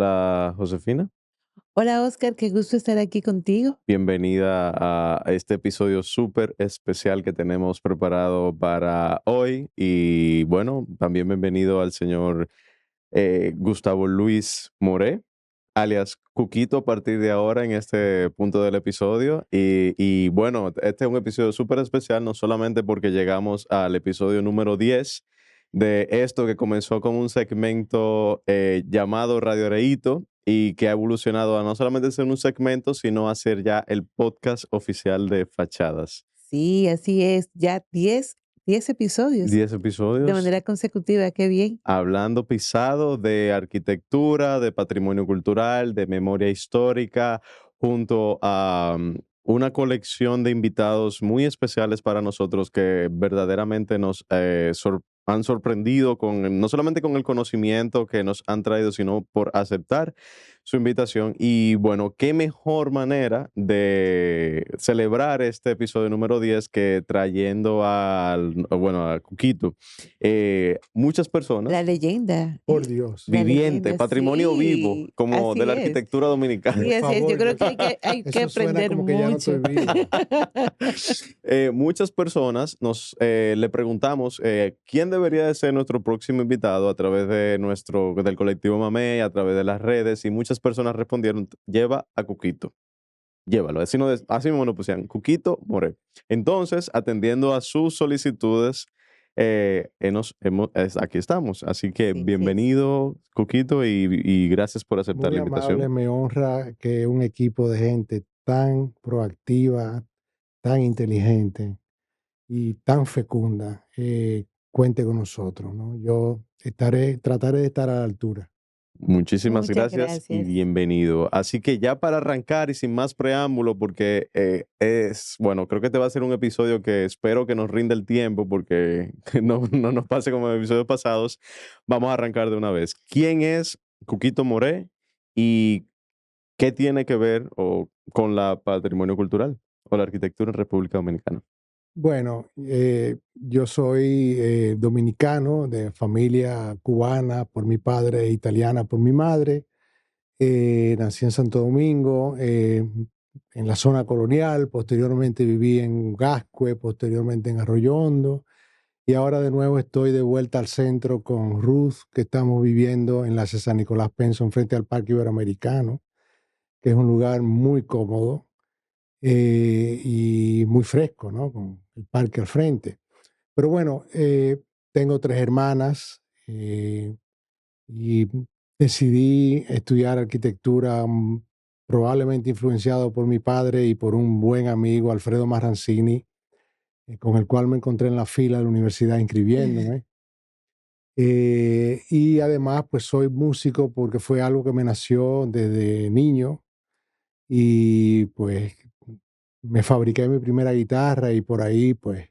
Hola, Josefina. Hola Oscar, qué gusto estar aquí contigo. Bienvenida a este episodio súper especial que tenemos preparado para hoy. Y bueno, también bienvenido al señor Gustavo Luis Moré, alias Cuquito, a partir de ahora en este punto del episodio. Y bueno, este es un episodio súper especial, no solamente porque llegamos al episodio número 10 de esto que comenzó como un segmento llamado Radio Reíto y que ha evolucionado a no solamente ser un segmento, sino a ser ya el podcast oficial de Fachadas. Sí, así es, ya 10 episodios 10 de episodios manera consecutiva, qué bien. hablando pisado de arquitectura, de patrimonio cultural, de memoria histórica, junto a una colección de invitados muy especiales para nosotros que verdaderamente nos han sorprendido con no solamente con el conocimiento que nos han traído, sino por aceptar su invitación. Y bueno, qué mejor manera de celebrar este episodio número 10 que trayendo a Cuquito. Muchas La personas, leyenda, Por Dios, la viviente, leyenda, patrimonio vivo, sí, como de así la es. arquitectura dominicana. Sí, por así es. Yo favor, creo que hay que eso suena aprender como que ya no estoy mucho. vivo. Muchas personas le preguntamos quién debería de ser nuestro próximo invitado a través de del colectivo Mamey, a través de las redes, y muchas personas respondieron, lleva a Cuquito. Llévalo, así mismo lo pusieron, Cuquito More. Entonces, atendiendo a sus solicitudes, aquí estamos. Así que Sí, sí es. bienvenido, Cuquito, y gracias por aceptar Muy la amable, invitación. me honra que un equipo de gente tan proactiva, tan inteligente y tan fecunda cuente con nosotros, ¿no? Yo trataré de estar a la altura. Muchísimas Muchas gracias y gracias. bienvenido. Así que ya para arrancar y sin más preámbulo, porque bueno, creo que este va a ser un episodio que espero que nos rinda el tiempo porque no nos pase como en episodios pasados, vamos a arrancar de una vez. ¿Quién es Cuquito Moré y qué tiene que ver con la patrimonio cultural o la arquitectura en República Dominicana? Bueno, yo soy dominicano de familia cubana por mi padre e italiana por mi madre. Nací en Santo Domingo, en la zona colonial, posteriormente viví en Gascue, posteriormente en Arroyo Hondo, y ahora de nuevo estoy de vuelta al centro con Ruth, que estamos viviendo en la César Nicolás Penson, frente al Parque Iberoamericano, que es un lugar muy cómodo y muy fresco, ¿no? Con el parque al frente. Pero bueno, tengo tres hermanas, y decidí estudiar arquitectura, probablemente influenciado por mi padre y por un buen amigo, Alfredo Marrancini, con el cual me encontré en la fila de la universidad inscribiéndome. Y además, pues soy músico porque fue algo que me nació desde niño y pues me fabriqué mi primera guitarra y por ahí, pues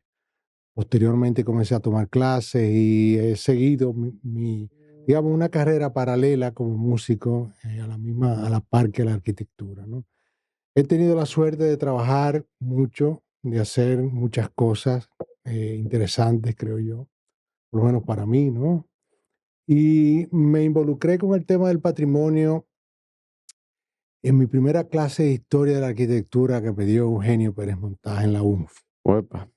posteriormente comencé a tomar clases y he seguido digamos, una carrera paralela como músico a la par que la arquitectura, ¿no? He tenido la suerte de trabajar mucho, de hacer muchas cosas interesantes, creo yo, por lo menos para mí, ¿no? Y me involucré con el tema del patrimonio en mi primera clase de historia de la arquitectura que me dio Eugenio Pérez Montaje en la UNF. Uepa.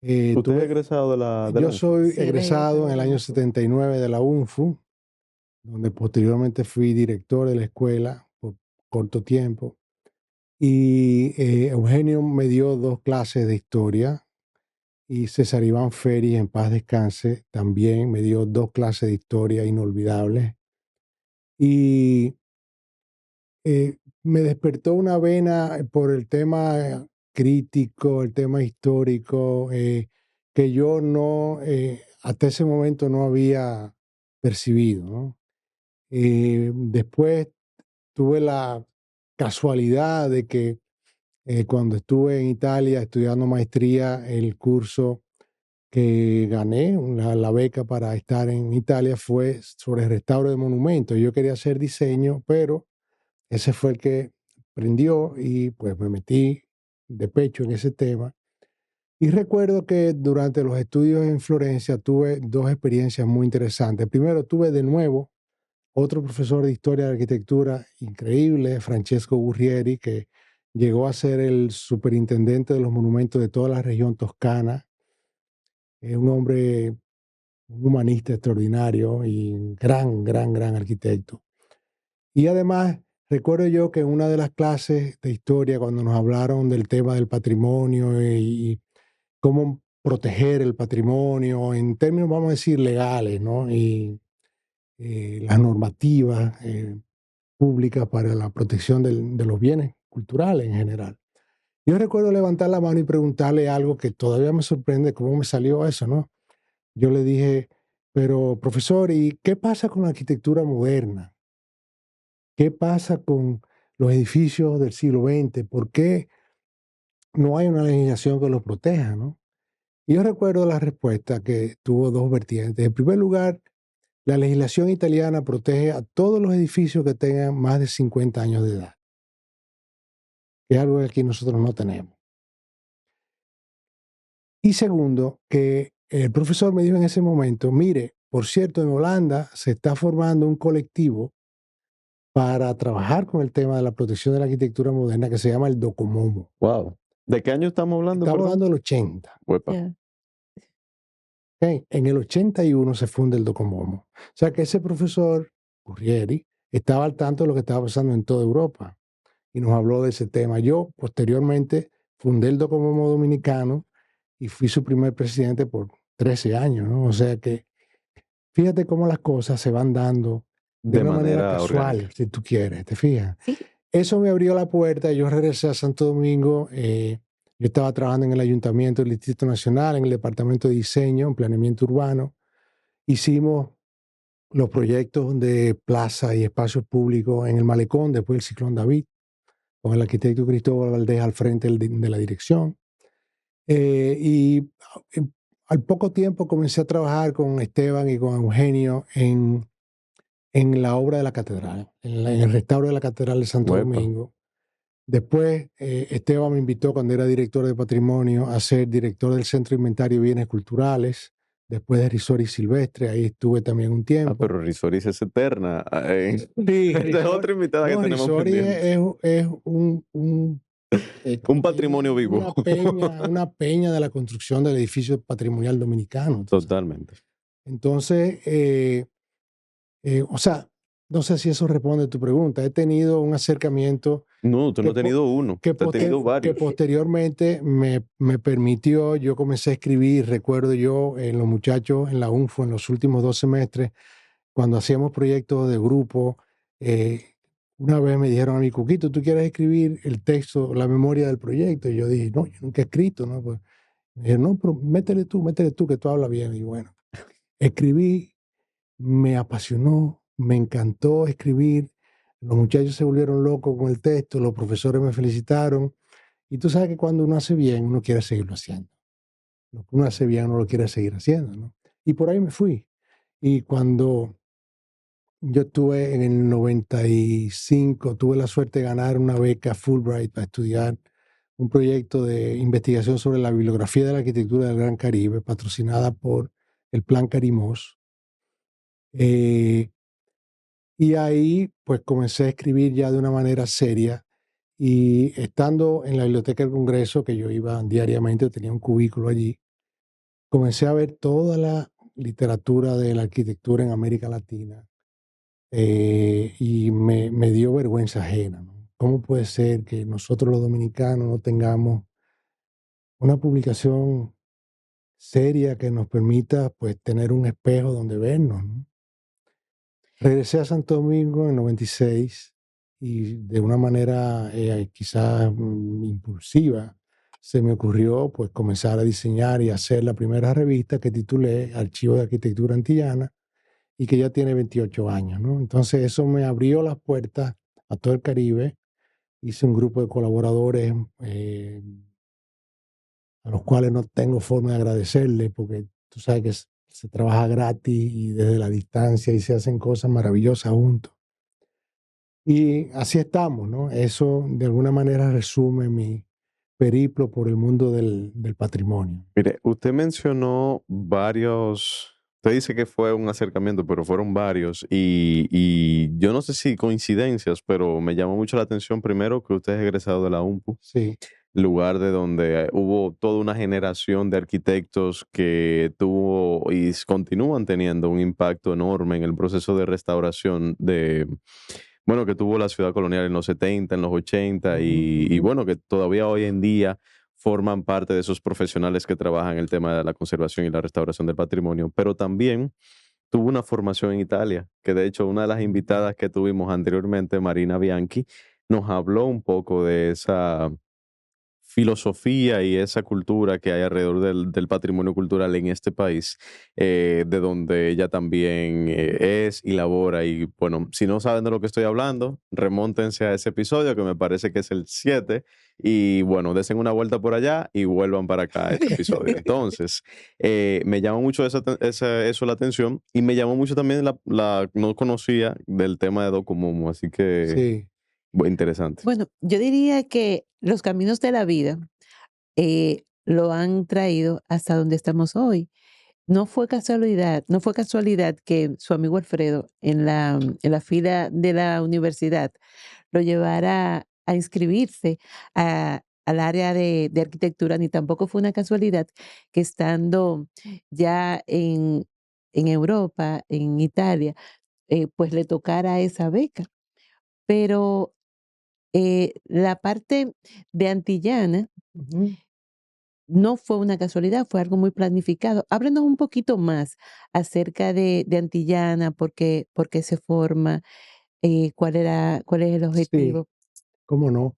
¿Usted es Tuve egresado de la Yo UNFO? soy Sí, él es egresado egresado en de el la año UNFU. 79 de la UNFU, donde posteriormente fui director de la escuela por corto tiempo. Y Eugenio me dio dos clases de historia y César Iván Ferri, en paz descanse, también me dio dos clases de historia inolvidables. Y me despertó una vena por el tema crítico, el tema histórico, que yo no, hasta ese momento no había percibido, ¿no? Después tuve la casualidad de que cuando estuve en Italia estudiando maestría, el curso que gané, la beca para estar en Italia fue sobre el restauro de monumentos. Yo quería hacer diseño, pero ese fue el que prendió y pues me metí de pecho en ese tema. Y recuerdo que durante los estudios en Florencia tuve dos experiencias muy interesantes. Primero, tuve de nuevo otro profesor de historia de arquitectura increíble, Francesco Gurrieri, que llegó a ser el superintendente de los monumentos de toda la región toscana. Es un hombre, un humanista extraordinario y un gran arquitecto. Y además, recuerdo yo que en una de las clases de historia, cuando nos hablaron del tema del patrimonio y cómo proteger el patrimonio en términos, vamos a decir, legales, ¿no? Y las normativas públicas para la protección de los bienes culturales en general. Yo recuerdo levantar la mano y preguntarle algo que todavía me sorprende, cómo me salió eso, ¿no? Yo le dije, pero profesor, ¿y qué pasa con la arquitectura moderna? ¿Qué pasa con los edificios del siglo XX? ¿Por qué no hay una legislación que los proteja, no? Y yo recuerdo la respuesta que tuvo dos vertientes. En primer lugar, la legislación italiana protege a todos los edificios que tengan más de 50 años de edad, que es algo que aquí nosotros no tenemos. Y segundo, que el profesor me dijo en ese momento, mire, por cierto, en Holanda se está formando un colectivo para trabajar con el tema de la protección de la arquitectura moderna que se llama el Docomomo. Wow. ¿De qué año estamos hablando? Estamos perdón? hablando del 80. Uepa. Ya. ¿Ok? En el 81 se funda el Docomomo. O sea que ese profesor, Gurrieri, estaba al tanto de lo que estaba pasando en toda Europa y nos habló de ese tema. Yo, posteriormente, fundé el Docomomo Dominicano y fui su primer presidente por 13 años, ¿no? O sea que fíjate cómo las cosas se van dando de una manera casual, orgánica. si tú quieres, ¿te fijas? Sí. Eso me abrió la puerta. Yo regresé a Santo Domingo. Yo estaba trabajando en el Ayuntamiento del Distrito Nacional, en el Departamento de Diseño, en Planeamiento Urbano. Hicimos los proyectos de plaza y espacios públicos en el Malecón, después del Ciclón David, con el arquitecto Cristóbal Valdés al frente de la dirección. Y al poco tiempo comencé a trabajar con Esteban y con Eugenio en la obra de la catedral, en el restauro de la Catedral de Santo Uepa. Domingo. Después, Esteban me invitó cuando era director de patrimonio a ser director del Centro de Inventario de Bienes Culturales, después de Risori Silvestre, ahí estuve también un Ah, tiempo. pero Risoris es eterna. Sí, Esta es otra invitada que no, tenemos Risori pendiente. es un Un patrimonio vivo. una peña de la construcción del edificio patrimonial dominicano. tú sabes. Totalmente. Entonces, o sea, no sé si eso responde a tu pregunta. He tenido un acercamiento No, tú no que has tenido uno, que, tú has tenido que varios. posteriormente me permitió, yo comencé a escribir, recuerdo yo, en los muchachos en la UNFO en los últimos 2 semestres, cuando hacíamos proyectos de grupo, una vez me dijeron a mí, Cuquito, ¿tú quieres escribir el texto, la memoria del proyecto? Y yo dije, no, yo nunca he escrito, ¿no? Pues, me dijeron, no, pero métele tú, que tú hablas bien. Y bueno, escribí, me apasionó, me encantó escribir, los muchachos se volvieron locos con el texto, los profesores me felicitaron. Y tú sabes que cuando uno hace bien, uno quiere seguirlo haciendo. Lo que uno hace bien, uno lo quiere seguir haciendo, ¿no? Y por ahí me fui. Y cuando yo estuve en el 95, tuve la suerte de ganar una beca Fulbright para estudiar un proyecto de investigación sobre la bibliografía de la arquitectura del Gran Caribe, patrocinada por el Plan Carimós. Y ahí pues comencé a escribir ya de una manera seria y estando en la Biblioteca del Congreso, que yo iba diariamente, tenía un cubículo allí, comencé a ver toda la literatura de la arquitectura en América Latina y me dio vergüenza ajena, ¿no? ¿Cómo puede ser que nosotros los dominicanos no tengamos una publicación seria que nos permita pues tener un espejo donde vernos, ¿no? Regresé a Santo Domingo en el 96 y de una manera quizás impulsiva se me ocurrió pues comenzar a diseñar y hacer la primera revista que titulé Archivo de Arquitectura Antillana y que ya tiene 28 años, ¿no? Entonces eso me abrió las puertas a todo el Caribe. Hice un grupo de colaboradores a los cuales no tengo forma de agradecerle porque tú sabes que se trabaja gratis y desde la distancia y se hacen cosas maravillosas juntos. Y así estamos, ¿no? Eso de alguna manera resume mi periplo por el mundo del patrimonio. Mire, usted mencionó varios Usted dice que fue un acercamiento, pero fueron varios. Y yo no sé si coincidencias, pero me llamó mucho la atención primero que usted es egresado de la UMPU, Sí, lugar de donde hubo toda una generación de arquitectos que tuvo y continúan teniendo un impacto enorme en el proceso de restauración de, bueno, que tuvo la ciudad colonial en los 70, en los 80 ujú, y ujú, bueno, que todavía hoy en día forman parte de esos profesionales que trabajan el tema de la conservación y la restauración del patrimonio, pero también tuvo una formación en Italia, que de hecho una de las invitadas que tuvimos anteriormente, Marina Bianchi, nos habló un poco de esa filosofía y esa cultura que hay alrededor del patrimonio cultural en este país, de donde ella también es y labora. Y bueno, si no saben de lo que estoy hablando, remóntense a ese episodio que me parece que es el 7 y bueno, desen una vuelta por allá y vuelvan para acá a este episodio. Entonces, me llamó mucho eso la atención y me llamó mucho también no conocía del tema de Docomomo, así que sí, interesante. Bueno, yo diría que los caminos de la vida lo han traído hasta donde estamos hoy. No fue casualidad que su amigo Alfredo en la fila de la universidad lo llevara a inscribirse al área de arquitectura, ni tampoco fue una casualidad que estando ya en Europa, en Italia, pues le tocara esa beca. Pero la parte de Antillana ujú. no fue una casualidad, fue algo muy planificado. Háblenos un poquito más acerca de Antillana, por qué se forma, cuál es el Sí, objetivo. cómo no.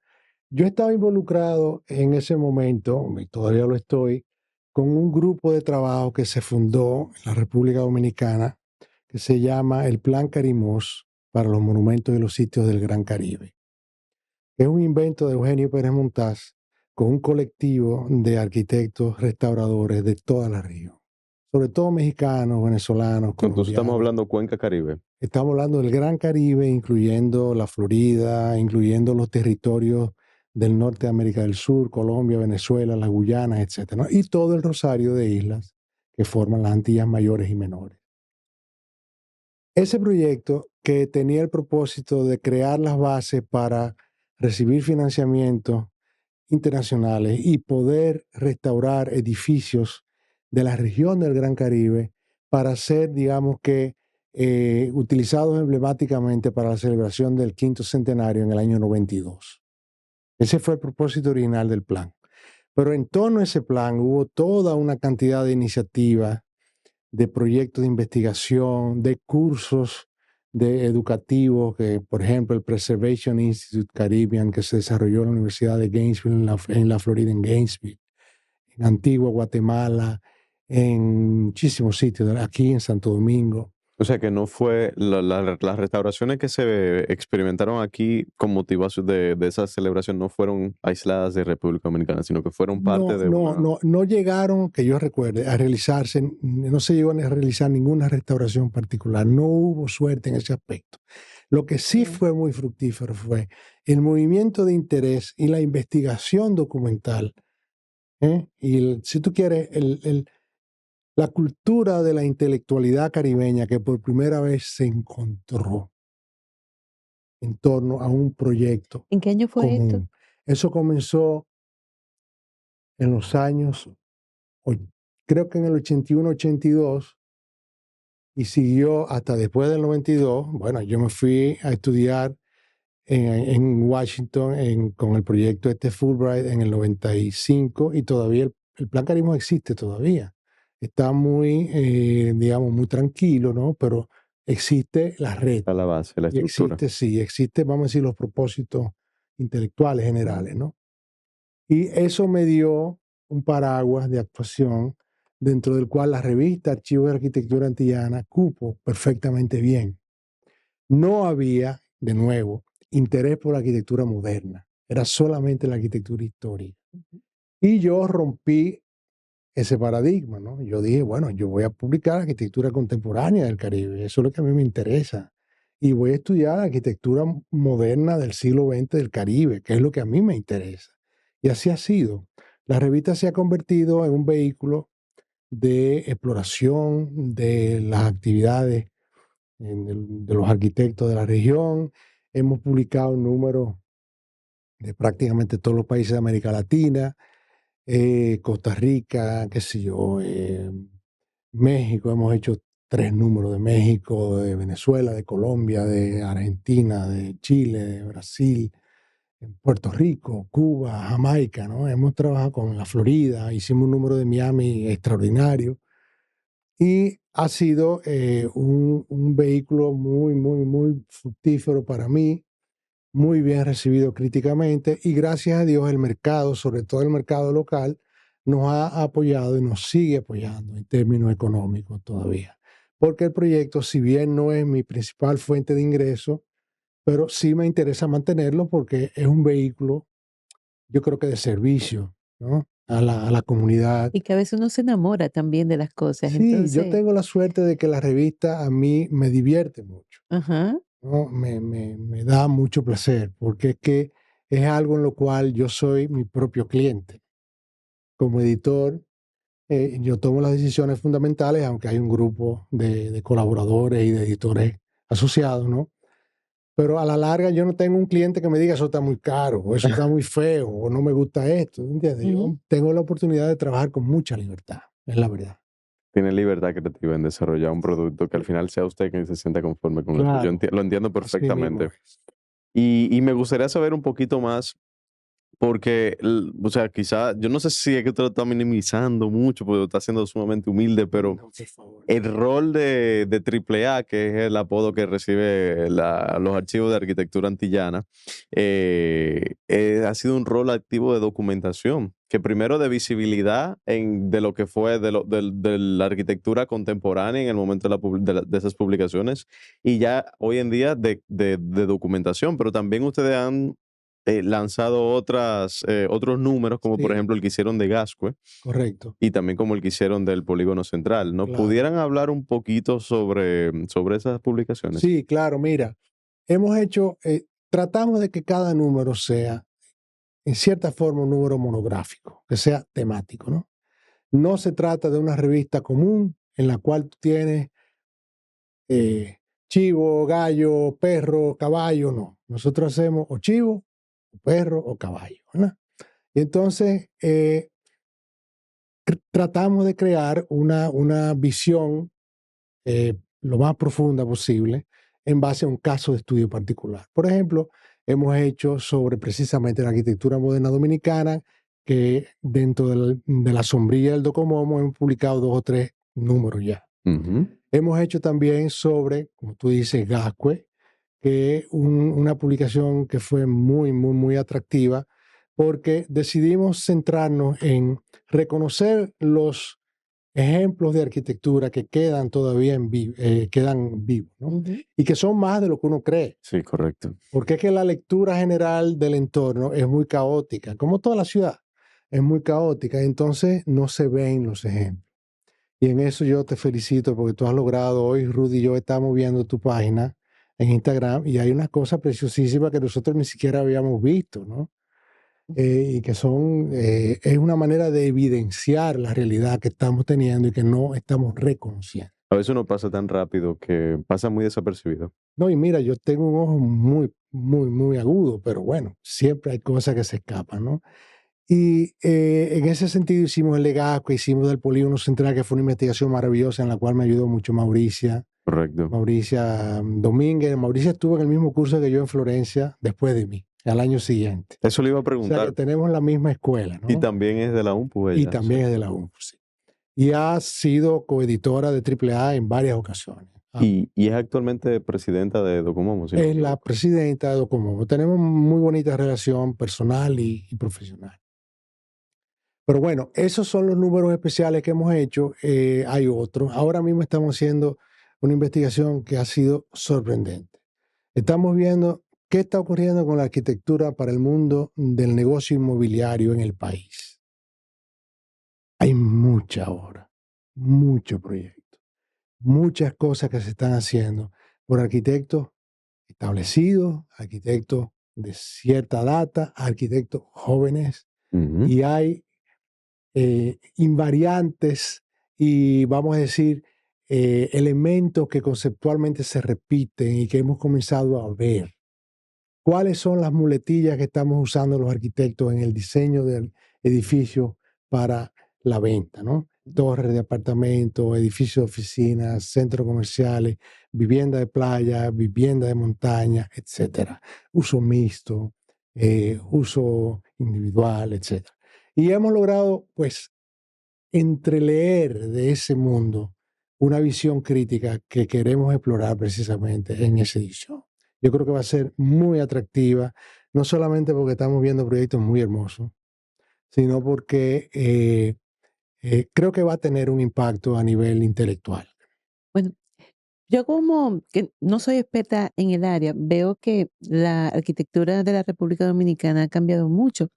Yo estaba involucrado en ese momento, y todavía lo estoy, con un grupo de trabajo que se fundó en la República Dominicana, que se llama el Plan Carimós para los monumentos y los sitios del Gran Caribe. Es un invento de Eugenio Pérez Montaz con un colectivo de arquitectos restauradores de toda la región, sobre todo mexicanos, venezolanos, Entonces estamos colombianos. hablando Cuenca Caribe. Estamos hablando del Gran Caribe, incluyendo la Florida, incluyendo los territorios del norte de América del Sur, Colombia, Venezuela, las Guyanas, etcétera, ¿no? Y todo el rosario de islas que forman las Antillas mayores y menores. Ese proyecto, que tenía el propósito de crear las bases para recibir financiamiento internacionales y poder restaurar edificios de la región del Gran Caribe para ser, digamos que, utilizados emblemáticamente para la celebración del quinto centenario en el año 92. Ese fue el propósito original del plan. Pero en torno a ese plan hubo toda una cantidad de iniciativas, de proyectos de investigación, de cursos educativos, que por ejemplo el Preservation Institute Caribbean, que se desarrolló en la Universidad de Gainesville, en la Florida, en Gainesville, en Antigua, Guatemala, en muchísimos sitios, aquí en Santo Domingo. O sea que no fue las restauraciones que se experimentaron aquí con motivación de esa celebración no fueron aisladas de República Dominicana, sino que fueron parte No, de no, una... no, no llegaron, que yo recuerde, a realizarse, no se llegó a realizar ninguna restauración particular, no hubo suerte en ese aspecto. Lo que sí Mm. fue muy fructífero fue el movimiento de interés y la investigación documental. Y si tú quieres, la cultura de la intelectualidad caribeña que por primera vez se encontró en torno a un proyecto ¿En qué año fue esto? común. Eso comenzó en los años, o- creo que en el 81, 82, y siguió hasta después del 92. Bueno, yo me fui a estudiar en Washington con el proyecto Fulbright en el 95 y todavía el Plan Carisma existe todavía. Está muy, digamos, muy tranquilo, ¿no? Pero existe la red a la base, la y estructura. existe, sí, existe, vamos a decir, los propósitos intelectuales generales, ¿no? Y eso me dio un paraguas de actuación dentro del cual la revista Archivo de Arquitectura Antillana cupo perfectamente bien. No había, de nuevo, interés por la arquitectura moderna, era solamente la arquitectura histórica. Y yo rompí ese paradigma, ¿no? Yo dije, bueno, yo voy a publicar arquitectura contemporánea del Caribe, eso es lo que a mí me interesa. Y voy a estudiar arquitectura moderna del siglo XX del Caribe, que es lo que a mí me interesa. Y así ha sido. La revista se ha convertido en un vehículo de exploración de las actividades de los arquitectos de la región. Hemos publicado números de prácticamente todos los países de América Latina, Costa Rica, qué sé yo, México. Hemos hecho 3 números de México, de Venezuela, de Colombia, de Argentina, de Chile, de Brasil, en Puerto Rico, Cuba, Jamaica, ¿no? Hemos trabajado con la Florida, hicimos un número de Miami extraordinario y ha sido un vehículo muy, muy, muy fructífero para mí, muy bien recibido críticamente y gracias a Dios el mercado, sobre todo el mercado local, nos ha apoyado y nos sigue apoyando en términos económicos todavía. Porque el proyecto, si bien no es mi principal fuente de ingreso, pero sí me interesa mantenerlo porque es un vehículo, yo creo que de servicio, ¿no? A la comunidad. Y que a veces uno se enamora también de las cosas. Sí, yo Entonces, tengo la suerte de que la revista a mí me divierte mucho, ajá. ¿no? Me da mucho placer, porque es que es algo en lo cual yo soy mi propio cliente. Como editor, yo tomo las decisiones fundamentales, aunque hay un grupo de colaboradores y de editores asociados, ¿no? Pero a la larga yo no tengo un cliente que me diga eso está muy caro, o eso está muy feo, o no me gusta esto, ¿entiendes? Yo Ujú. tengo la oportunidad de trabajar con mucha libertad, es la verdad. Tiene libertad creativa en desarrollar un producto que al final sea usted quien se sienta conforme con eso. Yo Claro, lo entiendo así mismo perfectamente. es. Y me gustaría saber un poquito más, porque, o sea, quizá, yo no sé si es que usted lo está minimizando mucho, porque lo está haciendo sumamente humilde, pero No, por favor. el rol de AAA, que es el apodo que recibe los archivos de arquitectura antillana, ha sido un rol activo de documentación, que primero de visibilidad de lo que fue de la arquitectura contemporánea en el momento de esas publicaciones, y ya hoy en día de documentación, pero también ustedes han lanzado otros números, como por Sí, ejemplo el que hicieron de Gascue, correcto, y también como el que hicieron del Polígono Central. ¿No claro. pudieran hablar un poquito sobre esas publicaciones? Sí, claro, mira, hemos hecho, tratamos de que cada número sea, en cierta forma, un número monográfico, que sea temático, ¿no? No se trata de una revista común en la cual tú tienes chivo, gallo, perro, caballo, no. Nosotros hacemos o chivo, o perro o caballo, ¿verdad? Y entonces tratamos de crear una visión lo más profunda posible en base a un caso de estudio particular. Por ejemplo, hemos hecho sobre precisamente la arquitectura moderna dominicana, que dentro de la sombrilla del Docomomo hemos publicado 2 o 3 números ya. Ujú. Hemos hecho también sobre, como tú dices, Gascue, que una publicación que fue muy, muy, muy atractiva, porque decidimos centrarnos en reconocer los ejemplos de arquitectura que quedan todavía quedan vivos, ¿no? Ujú. Y que son más de lo que uno cree, Sí, correcto. porque es que la lectura general del entorno es muy caótica, como toda la ciudad, es muy caótica, entonces no se ven los ejemplos. Y en eso yo te felicito porque tú has logrado, hoy Rudy y yo estamos viendo tu página en Instagram y hay unas cosas preciosísimas que nosotros ni siquiera habíamos visto, ¿no? Y que son, es una manera de evidenciar la realidad que estamos teniendo y que no estamos reconociendo. A veces uno pasa tan rápido que pasa muy desapercibido. No, y mira, yo tengo un ojo muy, muy, muy agudo, pero bueno, siempre hay cosas que se escapan, ¿no? Y en ese sentido hicimos el legado que hicimos del Polígono Central, que fue una investigación maravillosa en la cual me ayudó mucho Correcto. Mauricia Domínguez. Mauricia estuvo en el mismo curso que yo en Florencia después de mí, al año siguiente. Eso le iba a O sea que preguntar. tenemos la misma escuela, Y ¿no? también es de la UMPU Y ella, también es de ¿cierto? la UNFU, sí. Y ha sido coeditora de AAA en varias ocasiones. Y es actualmente presidenta de Docomomo, si no me Es la equivoco. presidenta de Docomomo. Tenemos muy bonita relación personal y profesional. Pero bueno, esos son los números especiales que hemos hecho. Hay otros. Ahora mismo estamos haciendo una investigación que ha sido sorprendente. Estamos viendo qué está ocurriendo con la arquitectura para el mundo del negocio inmobiliario en el país. Hay mucha obra, mucho proyecto, muchas cosas que se están haciendo por arquitectos establecidos, arquitectos de cierta data, arquitectos jóvenes, Ujú. y hay invariantes y vamos a decir, elementos que conceptualmente se repiten y que hemos comenzado a ver. ¿Cuáles son las muletillas que estamos usando los arquitectos en el diseño del edificio para la venta, ¿no? Torres de apartamentos, edificios de oficinas, centros comerciales, vivienda de playa, vivienda de montaña, etcétera. Uso mixto, uso individual, etcétera. Y hemos logrado, pues, entreleer de ese mundo una visión crítica que queremos explorar precisamente en esa edición. Yo creo que va a ser muy atractiva, no solamente porque estamos viendo proyectos muy hermosos, sino porque creo que va a tener un impacto a nivel intelectual. Bueno, yo como que no soy experta en el área, veo que la arquitectura de la República Dominicana ha cambiado mucho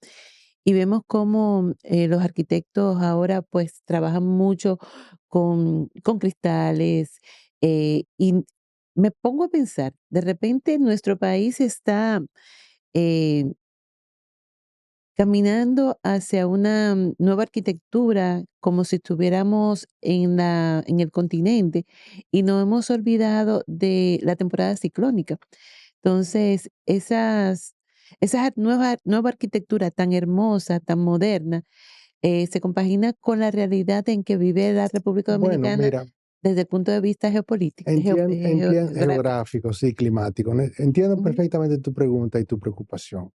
y vemos cómo los arquitectos ahora pues trabajan mucho con cristales y me pongo a pensar, de repente nuestro país está eh, caminando hacia una nueva arquitectura, como si estuviéramos en el continente y nos hemos olvidado de la temporada ciclónica. Entonces, esa nueva arquitectura tan hermosa, tan moderna, se compagina con la realidad en que vive la República Bueno, Dominicana mira, desde el punto de vista geopolítico, geográfico. geográfico, sí, climático. Entiendo Ujú, perfectamente tu pregunta y tu preocupación.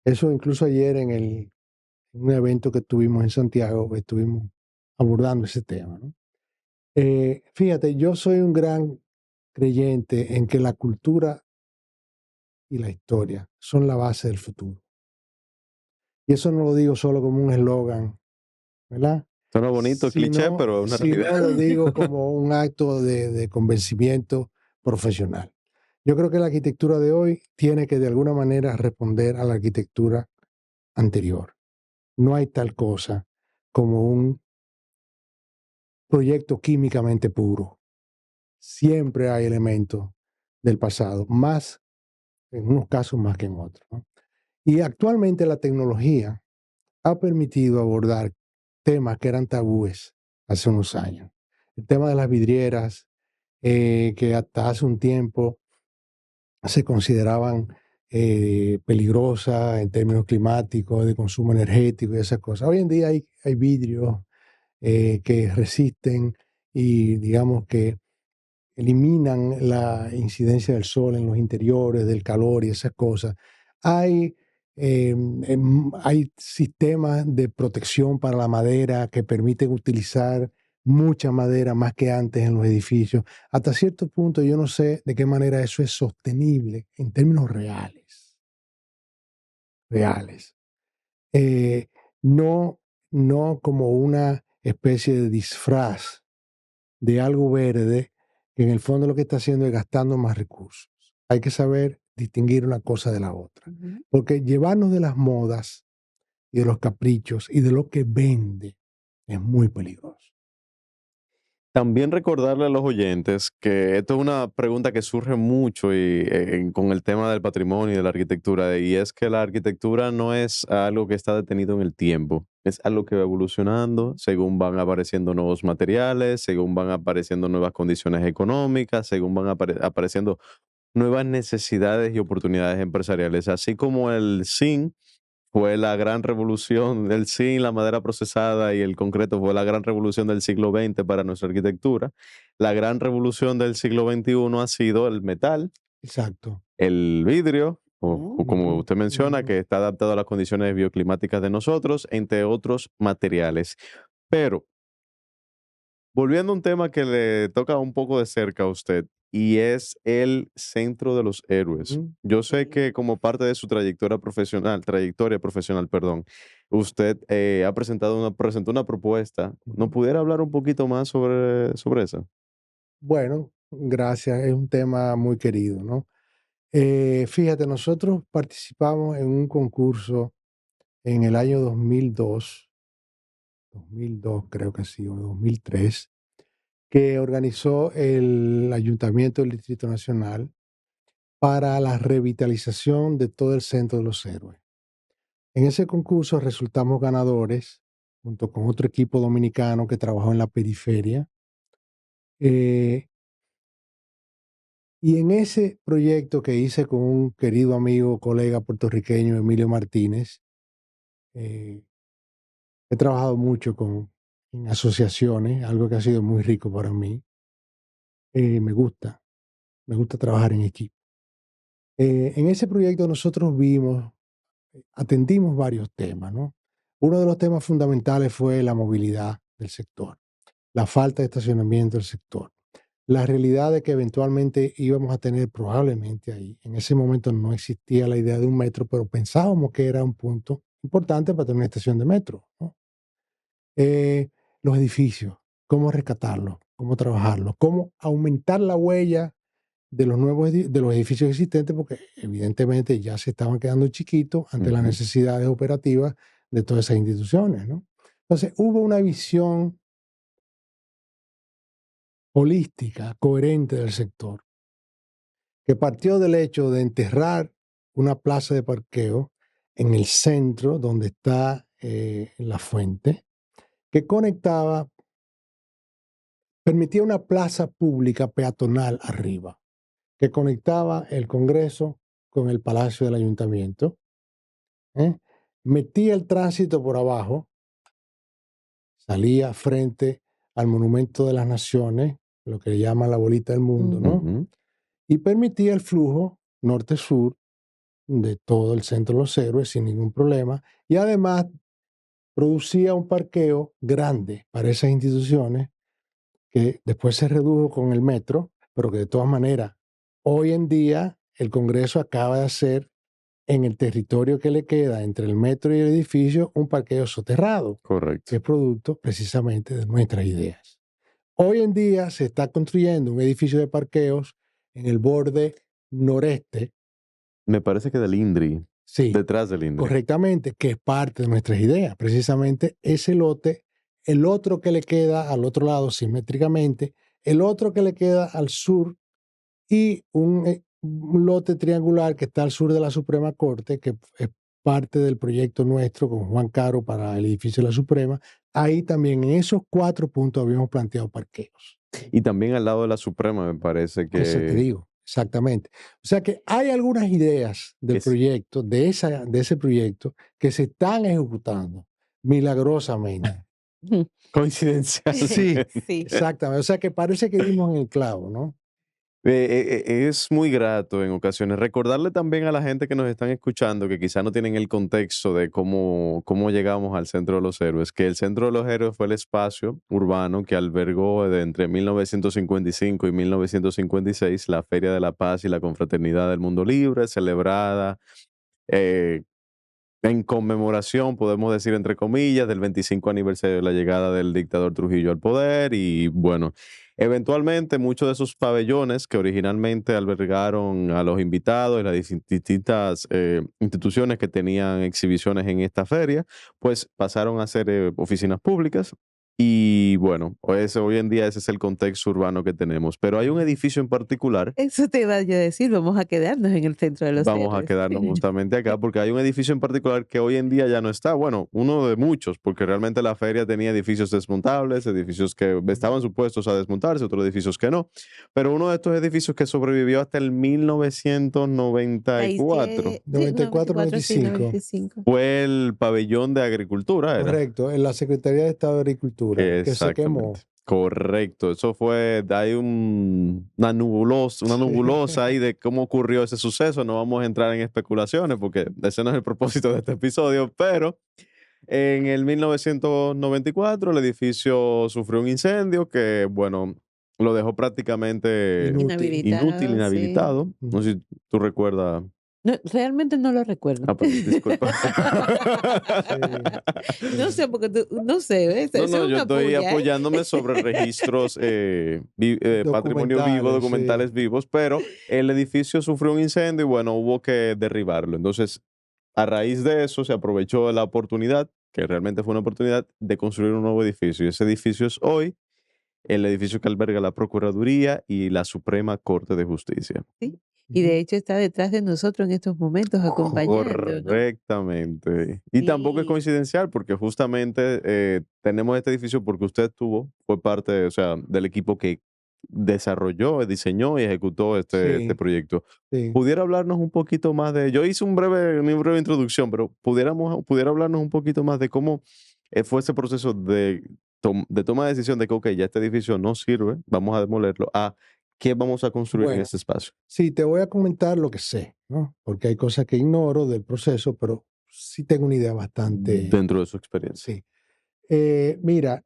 Eso incluso ayer en un evento que tuvimos en Santiago, estuvimos abordando ese tema, ¿no? Fíjate, yo soy un gran creyente en que la cultura y la historia son la base del futuro. Y eso no lo digo solo como un eslogan, ¿verdad? Suena bonito, cliché, Sino, pero es una realidad. sino lo digo como un acto de convencimiento profesional. Yo creo que la arquitectura de hoy tiene que de alguna manera responder a la arquitectura anterior. No hay tal cosa como un proyecto químicamente puro. Siempre hay elementos del pasado, más en unos casos más que en otros, ¿no? Y actualmente la tecnología ha permitido abordar temas que eran tabúes hace unos años. El tema de las vidrieras, que hasta hace un tiempo se consideraban peligrosas en términos climáticos, de consumo energético y esas cosas. Hoy en día hay vidrios que resisten y digamos que eliminan la incidencia del sol en los interiores, del calor y esas cosas. Hay, hay sistemas de protección para la madera que permiten utilizar mucha madera más que antes en los edificios. Hasta cierto punto yo no sé de qué manera eso es sostenible en términos reales, reales. Eh, no, no como una especie de disfraz de algo verde, que en el fondo lo que está haciendo es gastando más recursos. Hay que saber distinguir una cosa de la otra, ujú. porque llevarnos de las modas y de los caprichos y de lo que vende es muy peligroso. También recordarle a los oyentes que esto es una pregunta que surge mucho con el tema del patrimonio y de la arquitectura, y es que la arquitectura no es algo que está detenido en el tiempo, es algo que va evolucionando según van apareciendo nuevos materiales, según van apareciendo nuevas condiciones económicas, según van apareciendo nuevas necesidades y oportunidades empresariales, así como el zinc fue la gran revolución del zinc, la madera procesada y el concreto fue la gran revolución del siglo XX para nuestra arquitectura. La gran revolución del siglo XXI ha sido el metal, Exacto. el vidrio, o como Ujú, usted menciona, ujú. que está adaptado a las condiciones bioclimáticas de nosotros, entre otros materiales. Pero volviendo a un tema que le toca un poco de cerca a usted, y es el Centro de los Héroes. Ujú. Yo sé que como parte de su trayectoria profesional, perdón, usted presentó una propuesta. ¿No Ujú. pudiera hablar un poquito más sobre eso? Bueno, gracias, es un tema muy querido, ¿no? Fíjate, nosotros participamos en un concurso en el año 2002 creo que sí, o 2003, que organizó el Ayuntamiento del Distrito Nacional para la revitalización de todo el Centro de los Héroes. En ese concurso resultamos ganadores junto con otro equipo dominicano que trabajó en la periferia. Y en ese proyecto que hice con un querido amigo, colega puertorriqueño, Emilio Martínez, he trabajado mucho en asociaciones, algo que ha sido muy rico para mí. Me gusta trabajar en equipo. En ese proyecto nosotros atendimos varios temas, ¿no? Uno de los temas fundamentales fue la movilidad del sector, la falta de estacionamiento del sector, la realidad de que eventualmente íbamos a tener probablemente ahí. En ese momento no existía la idea de un metro, pero pensábamos que era un punto importante para tener una estación de metro, ¿no? Los edificios, cómo rescatarlos, cómo trabajarlos, cómo aumentar la huella de de los edificios existentes, porque evidentemente ya se estaban quedando chiquitos ante las necesidades operativas de todas esas instituciones, ¿no? Entonces, hubo una visión holística, coherente del sector, que partió del hecho de enterrar una plaza de parqueo en el centro, donde está la fuente, que permitía una plaza pública peatonal arriba, que conectaba el Congreso con el Palacio del Ayuntamiento, metía el tránsito por abajo, salía frente al Monumento de las Naciones, lo que llaman la bolita del mundo, ¿no? Y permitía el flujo norte-sur de todo el Centro de los Héroes sin ningún problema, y además producía un parqueo grande para esas instituciones que después se redujo con el metro, pero que de todas maneras, hoy en día el Congreso acaba de hacer en el territorio que le queda entre el metro y el edificio un parqueo soterrado, Correcto. que es producto precisamente de nuestras ideas. Hoy en día se está construyendo un edificio de parqueos en el borde noreste. Me parece que del INDRI. Sí, detrás del INDRI. correctamente, que es parte de nuestras ideas. Precisamente ese lote, el otro que le queda al otro lado simétricamente, el otro que le queda al sur y un lote triangular que está al sur de la Suprema Corte, que es parte del proyecto nuestro con Juan Caro para el edificio de la Suprema. Ahí también en esos 4 puntos habíamos planteado parqueos. Y también al lado de la Suprema me parece que... Eso te digo, exactamente. O sea que hay algunas ideas del proyecto, de ese proyecto, que se están ejecutando milagrosamente. Coincidencia. Sí, exactamente. O sea que parece que dimos en el clavo, ¿no? Es muy grato en ocasiones recordarle también a la gente que nos están escuchando, que quizá no tienen el contexto de cómo llegamos al Centro de los Héroes, que el Centro de los Héroes fue el espacio urbano que albergó entre 1955 y 1956 la Feria de la Paz y la Confraternidad del Mundo Libre, celebrada en conmemoración, podemos decir entre comillas, del 25 aniversario de la llegada del dictador Trujillo al poder. Y bueno, eventualmente muchos de esos pabellones que originalmente albergaron a los invitados y las distintas instituciones que tenían exhibiciones en esta feria, pues pasaron a ser oficinas públicas. Y bueno, pues hoy en día ese es el contexto urbano que tenemos. Pero hay un edificio en particular. Eso te iba yo a decir, vamos a quedarnos en el Centro de los Vamos a Héroes. quedarnos justamente acá porque hay un edificio en particular que hoy en día ya no está. Bueno, uno de muchos, porque realmente la feria tenía edificios desmontables, edificios que estaban supuestos a desmontarse, otros edificios que no. Pero uno de estos edificios que sobrevivió hasta el 1994. 94-95. Fue el pabellón de agricultura, ¿era? Correcto, en la Secretaría de Estado de Agricultura, que se quemó. Correcto, eso fue, hay una nebulosa ahí de cómo ocurrió ese suceso. No vamos a entrar en especulaciones porque ese no es el propósito de este episodio, pero en el 1994 el edificio sufrió un incendio que, bueno, lo dejó prácticamente inútil, inhabilitado. Sí. No sé si tú recuerdas. No, realmente no lo recuerdo. Ah, pues, disculpa. No sé, porque no sé, ¿ves? No, yo estoy apoyándome sobre registros, patrimonio vivo, documentales vivos, pero el edificio sufrió un incendio y bueno, hubo que derribarlo. Entonces, a raíz de eso se aprovechó la oportunidad, que realmente fue una oportunidad, de construir un nuevo edificio. Y ese edificio es hoy el edificio que alberga la Procuraduría y la Suprema Corte de Justicia. Sí. y de Ujú. hecho está detrás de nosotros en estos momentos acompañándonos. Correctamente. Y tampoco es Sí, coincidencial porque justamente tenemos este edificio porque usted fue parte, o sea, del equipo que desarrolló, diseñó y ejecutó este Sí, proyecto. sí. ¿Pudiera hablarnos un poquito más de, yo hice una breve introducción, pero pudiera hablarnos un poquito más de cómo fue ese proceso de toma de decisión de que, ok, ya este edificio no sirve, vamos a demolerlo, a qué vamos a construir en Bueno, este espacio sí, te voy a comentar lo que sé, ¿no? Porque hay cosas que ignoro del proceso, pero sí tengo una idea bastante, dentro de su experiencia? sí. Mira,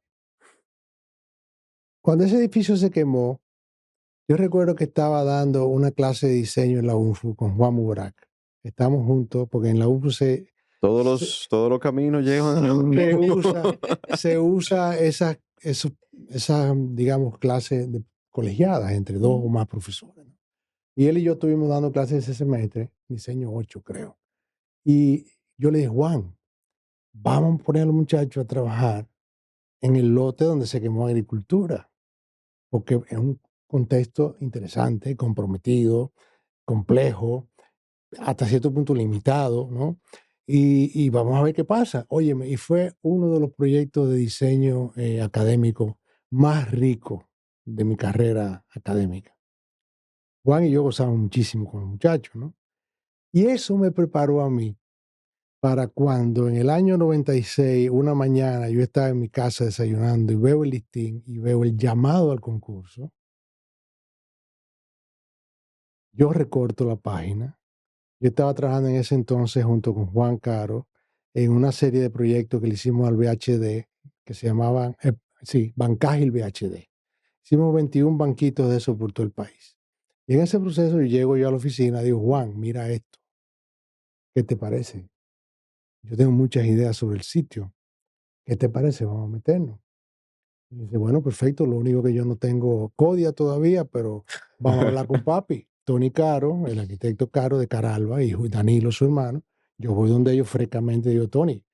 cuando ese edificio se quemó, yo recuerdo que estaba dando una clase de diseño en la UNFU con Juan Mubarak. Estamos juntos porque en la UNFU se, Todos los caminos llevan a un se mismo. usa, se usa esa, digamos, clases colegiadas entre dos o más profesores, ¿no? Y él y yo estuvimos dando clases ese semestre, diseño 8 creo. Y yo le dije, Juan, vamos a poner a los muchachos a trabajar en el lote donde se quemó agricultura, porque es un contexto interesante, comprometido, complejo, hasta cierto punto limitado, ¿no? Y vamos a ver qué pasa. Óyeme, y fue uno de los proyectos de diseño académico más ricos de mi carrera académica. Juan y yo gozamos muchísimo con los muchachos, ¿no? Y eso me preparó a mí para cuando en el año 96, una mañana, yo estaba en mi casa desayunando y veo el listín y veo el llamado al concurso. Yo recorto la página. Yo estaba trabajando en ese entonces junto con Juan Caro en una serie de proyectos que le hicimos al VHD, que se llamaban, sí, Bancágil VHD. Hicimos 21 banquitos de eso por todo el país. Y en ese proceso yo llego yo a la oficina, digo, Juan, mira esto, ¿qué te parece? Yo tengo muchas ideas sobre el sitio. ¿Qué te parece? Vamos a meternos. Y dice, bueno, perfecto, lo único que yo no tengo Codia todavía, pero vamos a hablar con papi. Tony Caro, el arquitecto Caro de Caralba, y Danilo, su hermano. Yo voy donde ellos frescamente digo, Tony,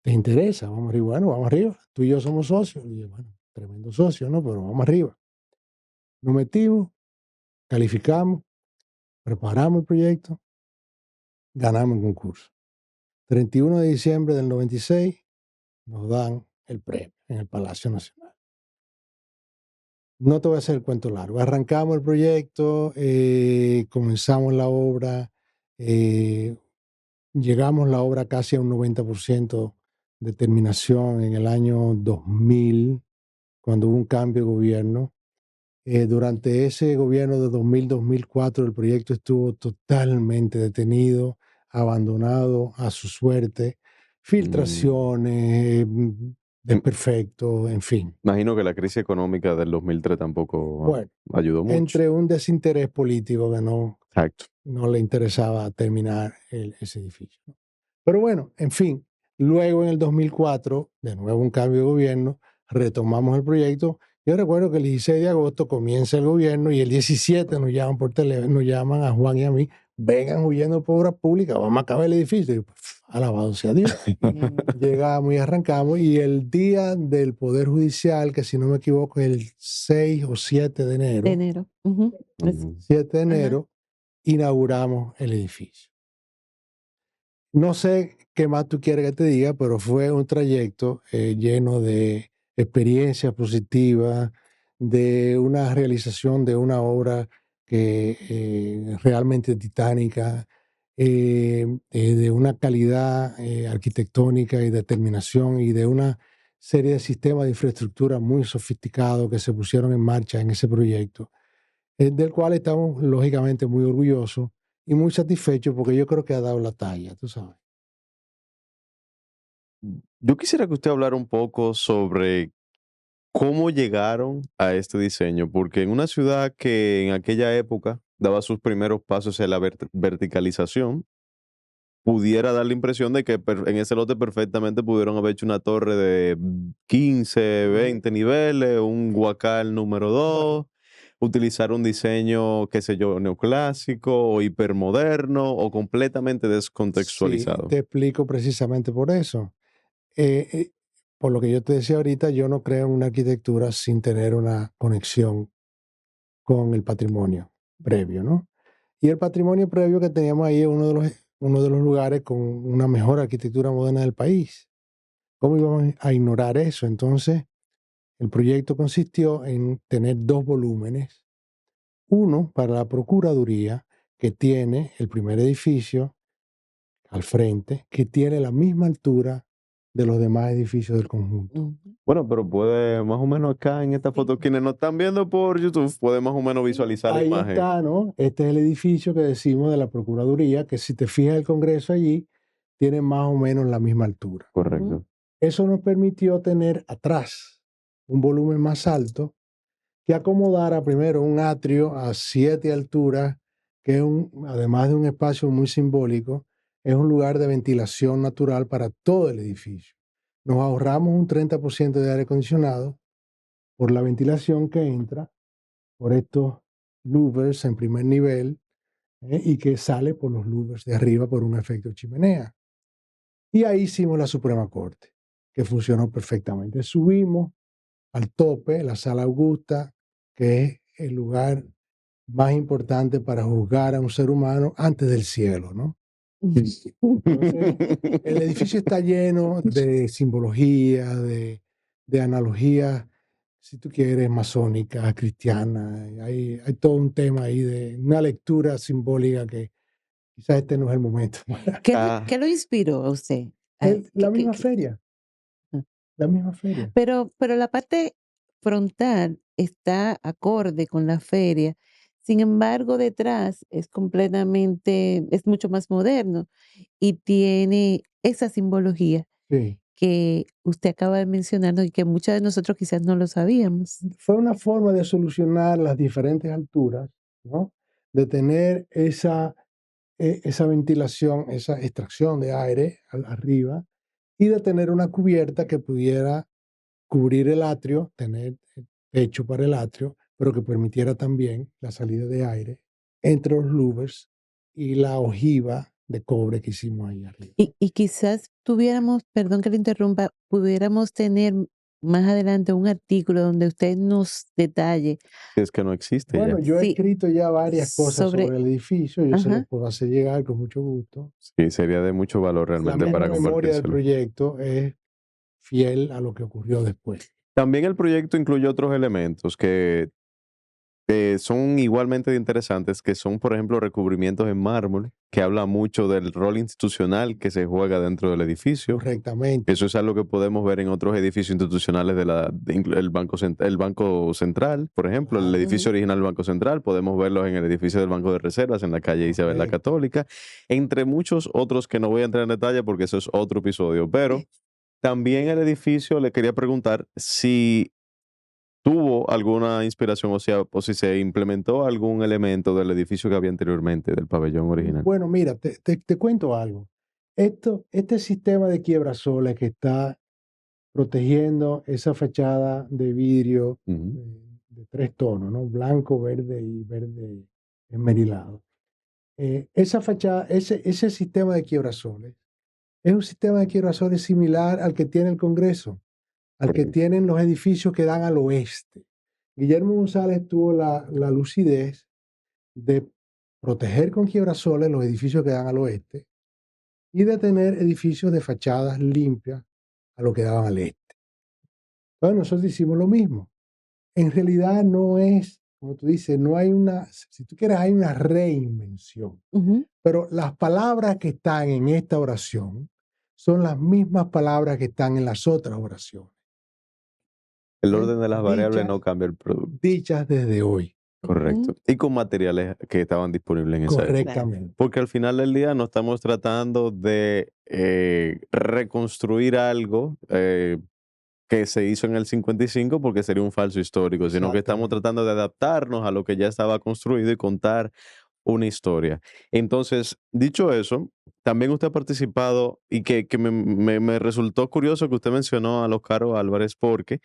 ¿te interesa? Vamos arriba. Bueno, vamos arriba. Tú y yo somos socios. Y yo, bueno, tremendo socio, ¿no? Pero vamos arriba. Nos metimos, calificamos, preparamos el proyecto, ganamos el concurso. 31 de diciembre del 96 nos dan el premio en el Palacio Nacional. No te voy a hacer el cuento largo. Arrancamos el proyecto, comenzamos la obra, eh, llegamos la obra casi a un 90% de terminación en el año 2000, cuando hubo un cambio de gobierno. Durante ese gobierno de 2000-2004, el proyecto estuvo totalmente detenido, abandonado a su suerte, Mm, filtraciones, im- desperfectos, en fin. Imagino que la crisis económica del 2003 tampoco Bueno, ayudó mucho. entre un desinterés político que Exacto. no le interesaba terminar ese edificio, ¿no? Pero bueno, en fin, luego en el 2004, de nuevo un cambio de gobierno, retomamos el proyecto. Yo recuerdo que el 16 de agosto comienza el gobierno y el 17 nos llaman por teléfono, nos llaman a Juan y a mí, vengan huyendo por obras públicas, vamos a acabar el edificio. Y yo, alabado sea Dios. Llegamos y arrancamos y el día del Poder Judicial, que si no me equivoco es el 6 o 7 de de enero, enero. Ujú. Mm, 7 de Ajá. enero, inauguramos el edificio. No sé qué más tú quieres que te diga, pero fue un trayecto lleno de experiencias positivas, de una realización de una obra que realmente titánica, de una calidad arquitectónica y determinación y de una serie de sistemas de infraestructura muy sofisticados que se pusieron en marcha en ese proyecto, del cual estamos lógicamente muy orgullosos y muy satisfechos porque yo creo que ha dado la talla, tú sabes. Yo quisiera que usted hablara un poco sobre cómo llegaron a este diseño, porque en una ciudad que en aquella época daba sus primeros pasos en la verticalización, pudiera dar la impresión de que en ese lote perfectamente pudieron haber hecho una torre de 15, Ujú. 20 niveles, un guacal número Bueno, 2, utilizar un diseño, qué sé yo, neoclásico o hipermoderno o completamente sí, descontextualizado. te explico precisamente por eso. Eh, eh, por lo que yo te decía ahorita, yo no creo en una arquitectura sin tener una conexión con el patrimonio previo, ¿no? Y el patrimonio previo que teníamos ahí es uno de los lugares con una mejor arquitectura moderna del país. ¿Cómo íbamos a ignorar eso? Entonces, el proyecto consistió en tener 2 volúmenes, uno para la Procuraduría, que tiene el primer edificio al frente, que tiene la misma altura de los demás edificios del conjunto. Ujú. Bueno, pero puede más o menos acá en esta Sí. foto, quienes nos están viendo por YouTube, puede más o menos visualizar la Ahí imagen. está, ¿no? Este es el edificio que decimos de la Procuraduría, que si te fijas el Congreso allí, tiene más o menos la misma altura. Correcto. Eso nos permitió tener atrás un volumen más alto que acomodara primero un atrio a 7 alturas, que es además de un espacio muy simbólico, es un lugar de ventilación natural para todo el edificio. Nos ahorramos un 30% de aire acondicionado por la ventilación que entra por estos louvers en primer nivel y que sale por los louvers de arriba por un efecto chimenea. Y ahí hicimos la Suprema Corte, que funcionó perfectamente. Subimos al tope la Sala Augusta, que es el lugar más importante para juzgar a un ser humano antes del cielo, ¿no? Entonces, el edificio está lleno de simbología, de analogías, si tú quieres, masónicas, cristianas. Hay todo un tema ahí de una lectura simbólica que quizás este no es el momento. Ah, ¿Qué lo inspiró a usted? La misma feria, Ah. la misma feria. Pero la parte frontal está acorde con la feria. Sin embargo, detrás es mucho más moderno y tiene esa simbología Sí. que usted acaba de mencionar, ¿no? Y que muchos de nosotros quizás no lo sabíamos. Fue una forma de solucionar las diferentes alturas, ¿no? De tener esa ventilación, esa extracción de aire arriba y de tener una cubierta que pudiera cubrir el atrio, tener techo para el atrio, pero que permitiera también la salida de aire entre los louvers y la ojiva de cobre que hicimos ahí arriba. Y quizás tuviéramos, perdón que le interrumpa, pudiéramos tener más adelante un artículo donde usted nos detalle es que no existe ya. Bueno, yo he sí, escrito ya varias cosas sobre sobre el edificio, yo se ajá. lo puedo hacer llegar con mucho gusto. Sí, sería de mucho valor La realmente misma para memoria del compartírselo. proyecto es fiel a lo que ocurrió después. También el proyecto incluye otros elementos que son igualmente interesantes, que son, por ejemplo, recubrimientos en mármol, que habla mucho del rol institucional que se juega dentro del edificio. Correctamente. Eso es algo que podemos ver en otros edificios institucionales el Banco Central, por ejemplo, el Claro. edificio original del Banco Central, podemos verlo en el edificio del Banco de Reservas, en la calle Isabel la Correcto. Católica, entre muchos otros que no voy a entrar en detalle porque eso es otro episodio, pero también el edificio le quería preguntar si tuvo alguna inspiración, o si se implementó algún elemento del edificio que había anteriormente, del pabellón original. Bueno, mira, te cuento algo. Este sistema de quiebrasoles que está protegiendo esa fachada de vidrio Ujú. de 3 tonos, ¿no? Blanco, verde y verde esmerilado. Esa fachada, ese sistema de quiebrasoles es un sistema de quiebrasoles similar al que tiene el Congreso, al que Correcto. tienen los edificios que dan al oeste. Guillermo González tuvo la lucidez de proteger con quiebrasoles los edificios que dan al oeste y de tener edificios de fachadas limpias a lo que daban al este. Entonces nosotros hicimos lo mismo. En realidad no es, como tú dices, no hay si tú quieres, hay una reinvención. Ujú. Pero las palabras que están en esta oración son las mismas palabras que están en las otras oraciones. El orden de las variables no Dichas, cambia el producto. dichas desde hoy. Correcto. Y con materiales que estaban disponibles en esa época. Correctamente. Porque al final del día no estamos tratando de reconstruir algo que se hizo en el 55 porque sería un falso histórico, sino que estamos Exactamente. tratando de adaptarnos a lo que ya estaba construido y contar una historia. Entonces, dicho eso, también usted ha participado y que me resultó curioso que usted mencionó a los Caro Álvarez porque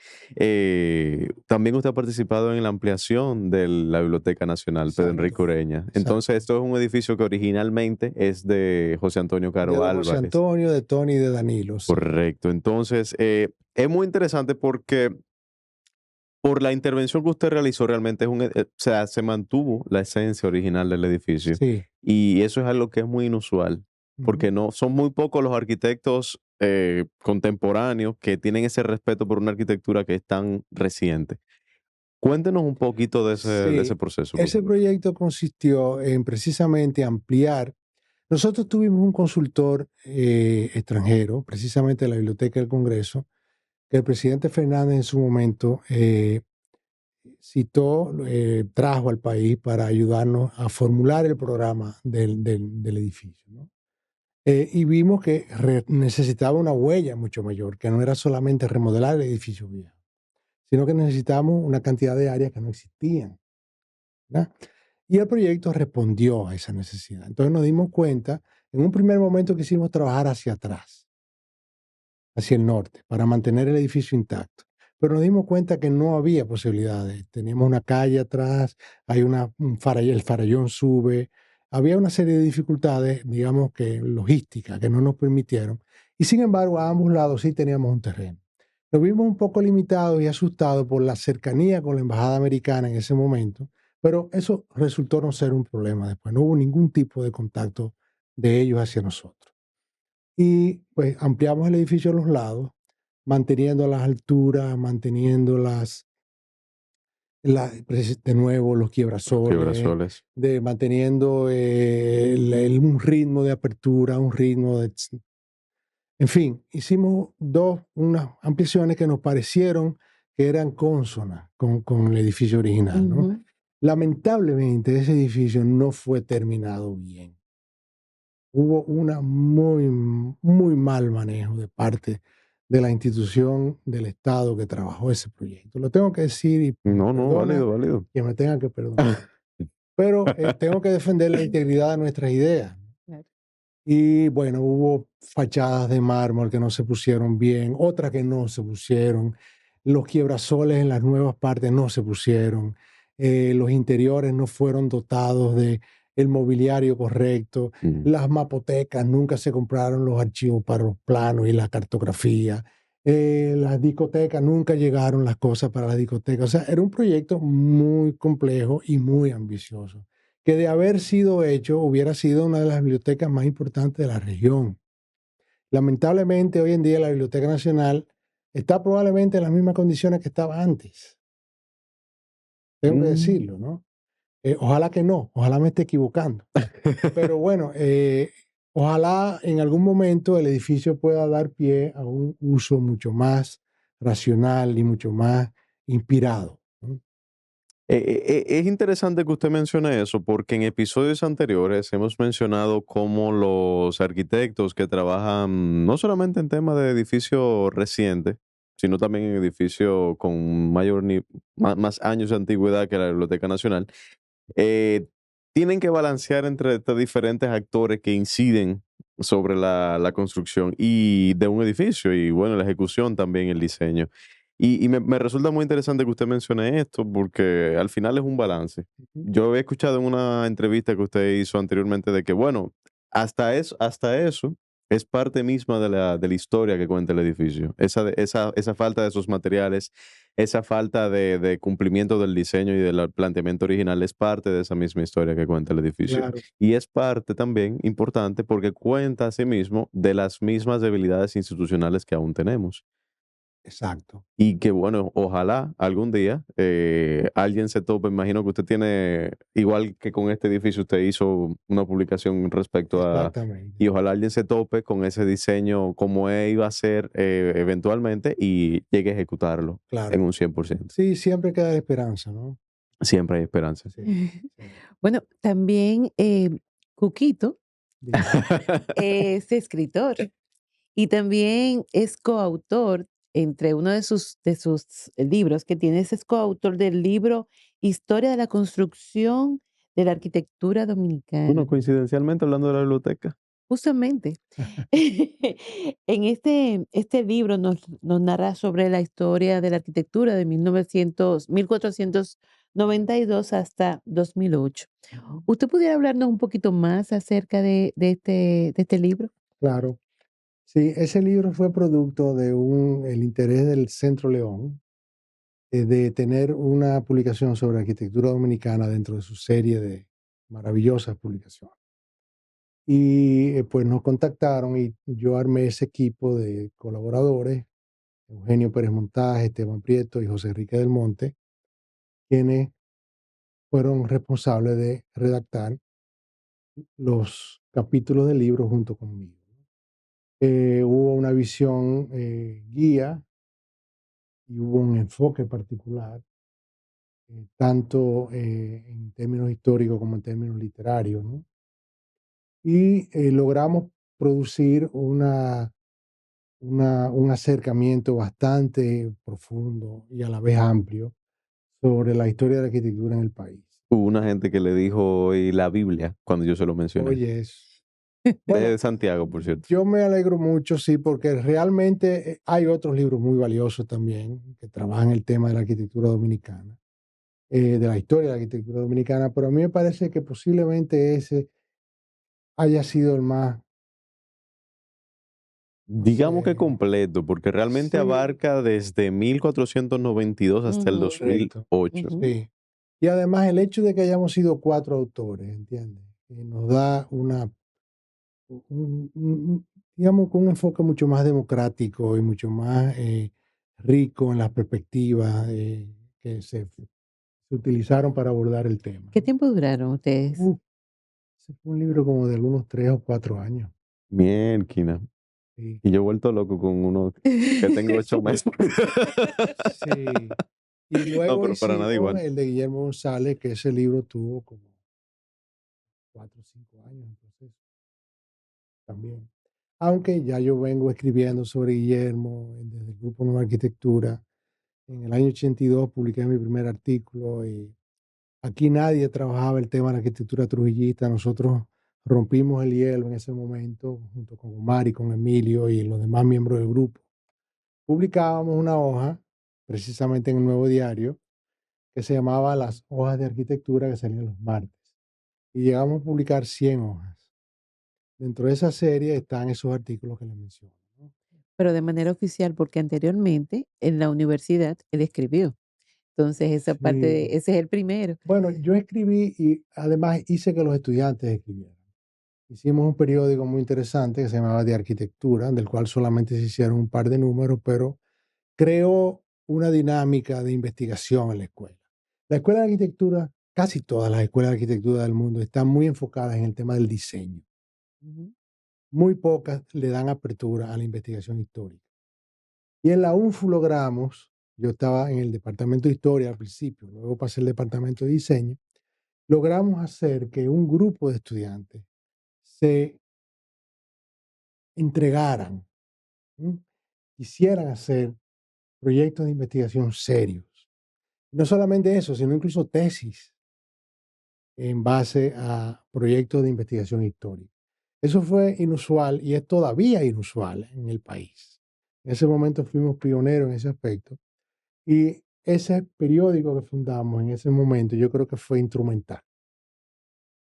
también usted ha participado en la ampliación de la Biblioteca Nacional Pedro Exacto. Enrique Ureña. Exacto. Entonces, esto es un edificio que originalmente es de José Antonio De Caro don Álvarez. José Antonio, de Tony y de Danilo. Sí. Correcto. Entonces, es muy interesante porque por la intervención que usted realizó, realmente o sea, se mantuvo la esencia original del edificio. Sí. Y eso es algo que es muy inusual, porque Ujú. no son muy pocos los arquitectos contemporáneos que tienen ese respeto por una arquitectura que es tan reciente. Cuéntenos un poquito de ese Sí, proceso, por ese favor. proyecto consistió en precisamente ampliar. Nosotros tuvimos un consultor extranjero, precisamente de la Biblioteca del Congreso, que el presidente Fernández en su momento citó, trajo al país para ayudarnos a formular el programa del edificio, ¿no? Y vimos que necesitaba una huella mucho mayor, que no era solamente remodelar el edificio viejo, sino que necesitábamos una cantidad de áreas que no existían, ¿verdad? Y el proyecto respondió a esa necesidad. Entonces nos dimos cuenta, en un primer momento quisimos trabajar hacia atrás, hacia el norte, para mantener el edificio intacto. Pero nos dimos cuenta que no había posibilidades. Teníamos una calle atrás, hay el farallón sube, había una serie de dificultades, digamos que logísticas, que no nos permitieron. Y sin embargo, a ambos lados sí teníamos un terreno. Nos vimos un poco limitados y asustados por la cercanía con la embajada americana en ese momento, pero eso resultó no ser un problema después. No hubo ningún tipo de contacto de ellos hacia nosotros. Y pues ampliamos el edificio a los lados, manteniendo las alturas, manteniendo de nuevo los Los quiebrasoles, quiebrasoles. manteniendo un ritmo de apertura, un ritmo de... En fin, hicimos unas ampliaciones que nos parecieron que eran cónsonas con el edificio original, ¿no? Ujú. Lamentablemente ese edificio no fue terminado bien. Hubo una muy mal manejo de parte de la institución del Estado que trabajó ese proyecto. Lo tengo que decir y me No, no, perdona válido, válido. que me tenga que perdonar, pero tengo que defender la integridad de nuestras ideas. Claro. Y bueno, hubo fachadas de mármol que no se pusieron bien, otras que no se pusieron, los quiebrasoles en las nuevas partes no se pusieron, los interiores no fueron dotados de el mobiliario correcto, Mm. las mapotecas nunca se compraron los archivos para los planos y la cartografía, las discotecas nunca llegaron las cosas para las discotecas, o sea, era un proyecto muy complejo y muy ambicioso que de haber sido hecho hubiera sido una de las bibliotecas más importantes de la región. Lamentablemente, hoy en día la Biblioteca Nacional está probablemente en las mismas condiciones que estaba antes. Tengo que Mm. decirlo, ¿no? Ojalá que no, ojalá me esté equivocando. Pero bueno, ojalá en algún momento el edificio pueda dar pie a un uso mucho más racional y mucho más inspirado, ¿no? Es interesante que usted mencione eso porque en episodios anteriores hemos mencionado cómo los arquitectos que trabajan no solamente en temas de edificios recientes, sino también en edificios con más años de antigüedad que la Biblioteca Nacional, eh, tienen que balancear entre estos diferentes actores que inciden sobre la construcción y de un edificio y bueno, la ejecución también, el diseño. Y me resulta muy interesante que usted mencione esto porque al final es un balance. Ujú. Yo había escuchado en una entrevista que usted hizo anteriormente de que, bueno, hasta eso es parte misma de la historia que cuenta el edificio. Esa falta de esos materiales, esa falta de cumplimiento del diseño y del planteamiento original es parte de esa misma historia que cuenta el edificio. Claro, Y es parte también importante porque cuenta asimismo de las mismas debilidades institucionales que aún tenemos. exacto. Y que bueno, ojalá algún día alguien se tope. Imagino que usted tiene, igual que con este edificio, usted hizo una publicación respecto a, Exactamente. y ojalá alguien se tope con ese diseño como iba a ser eventualmente y llegue a ejecutarlo en Claro. un 100%. Sí, siempre queda esperanza, ¿no? Siempre hay esperanza. Sí, sí. Bueno, también Cuquito Dime. es escritor y también es coautor entre uno de sus libros que tiene, es coautor del libro Historia de la construcción de la arquitectura Bueno, dominicana. coincidencialmente hablando de la biblioteca. Justamente, en este libro nos narra sobre la historia de la arquitectura de 1492 hasta 2008. Ujú. ¿Usted pudiera hablarnos un poquito más acerca de este libro? Claro. Sí, ese libro fue producto de el interés del Centro León de tener una publicación sobre arquitectura dominicana dentro de su serie de maravillosas publicaciones. Y pues nos contactaron y yo armé ese equipo de colaboradores, Eugenio Pérez Montaje, Esteban Prieto y José Enrique del Monte, quienes fueron responsables de redactar los capítulos del libro junto conmigo. Hubo una visión guía y hubo un enfoque particular, tanto en términos históricos como en términos literarios, ¿no? Y logramos producir un acercamiento bastante profundo y a la vez amplio sobre la historia de la arquitectura en el país. Hubo una gente que le dijo hoy la Biblia cuando yo se lo mencioné. Oye, bueno, De Santiago, por cierto. yo me alegro mucho, sí, porque realmente hay otros libros muy valiosos también que trabajan el tema de la arquitectura dominicana, de la historia de la arquitectura dominicana, pero a mí me parece que posiblemente ese haya sido el más, no Digamos que sé, completo, porque realmente sí, abarca desde 1492 hasta el Ujú, correcto, 2008. ujú. sí. Y además el hecho de que hayamos sido 4 autores, ¿entiendes? Nos da digamos, con un enfoque mucho más democrático y mucho más rico en las perspectivas que se utilizaron para abordar el tema, ¿Qué ¿no? tiempo duraron ustedes? Ese fue un libro como de algunos 3 o 4 años. Mierquina. Sí, Y yo he vuelto loco con uno que tengo 8 meses. sí. Y No, luego pero para nada hicimos igual. el de Guillermo González, que ese libro tuvo como 4 o 5 años en proceso también. Aunque ya yo vengo escribiendo sobre Guillermo desde el Grupo Nueva Arquitectura. En el año 82 publiqué mi primer artículo y aquí nadie trabajaba el tema de la arquitectura trujillista. Nosotros rompimos el hielo en ese momento junto con Omar y con Emilio y los demás miembros del grupo. Publicábamos una hoja, precisamente en el Nuevo Diario, que se llamaba Las Hojas de Arquitectura, que salían los martes. Y llegamos a publicar 100 hojas. Dentro de esa serie están esos artículos que les menciono, ¿no? Pero de manera oficial, porque anteriormente en la universidad él escribió. Entonces, esa parte Sí. ese es el primero. Bueno, yo escribí y además hice que los estudiantes escribieran. Hicimos un periódico muy interesante que se llamaba De Arquitectura, del cual solamente se hicieron un par de números, pero creó una dinámica de investigación en la escuela. La escuela de arquitectura, casi todas las escuelas de arquitectura del mundo están muy enfocadas en el tema del diseño. Ujú. Muy pocas le dan apertura a la investigación histórica. Y en la UNFU logramos, yo estaba en el departamento de historia al principio, luego pasé al departamento de diseño, logramos hacer que un grupo de estudiantes se entregaran, ¿m? Quisieran hacer proyectos de investigación serios. No solamente eso, sino incluso tesis en base a proyectos de investigación histórica. Eso fue inusual y es todavía inusual en el país. En ese momento fuimos pioneros en ese aspecto y ese periódico que fundamos en ese momento yo creo que fue instrumental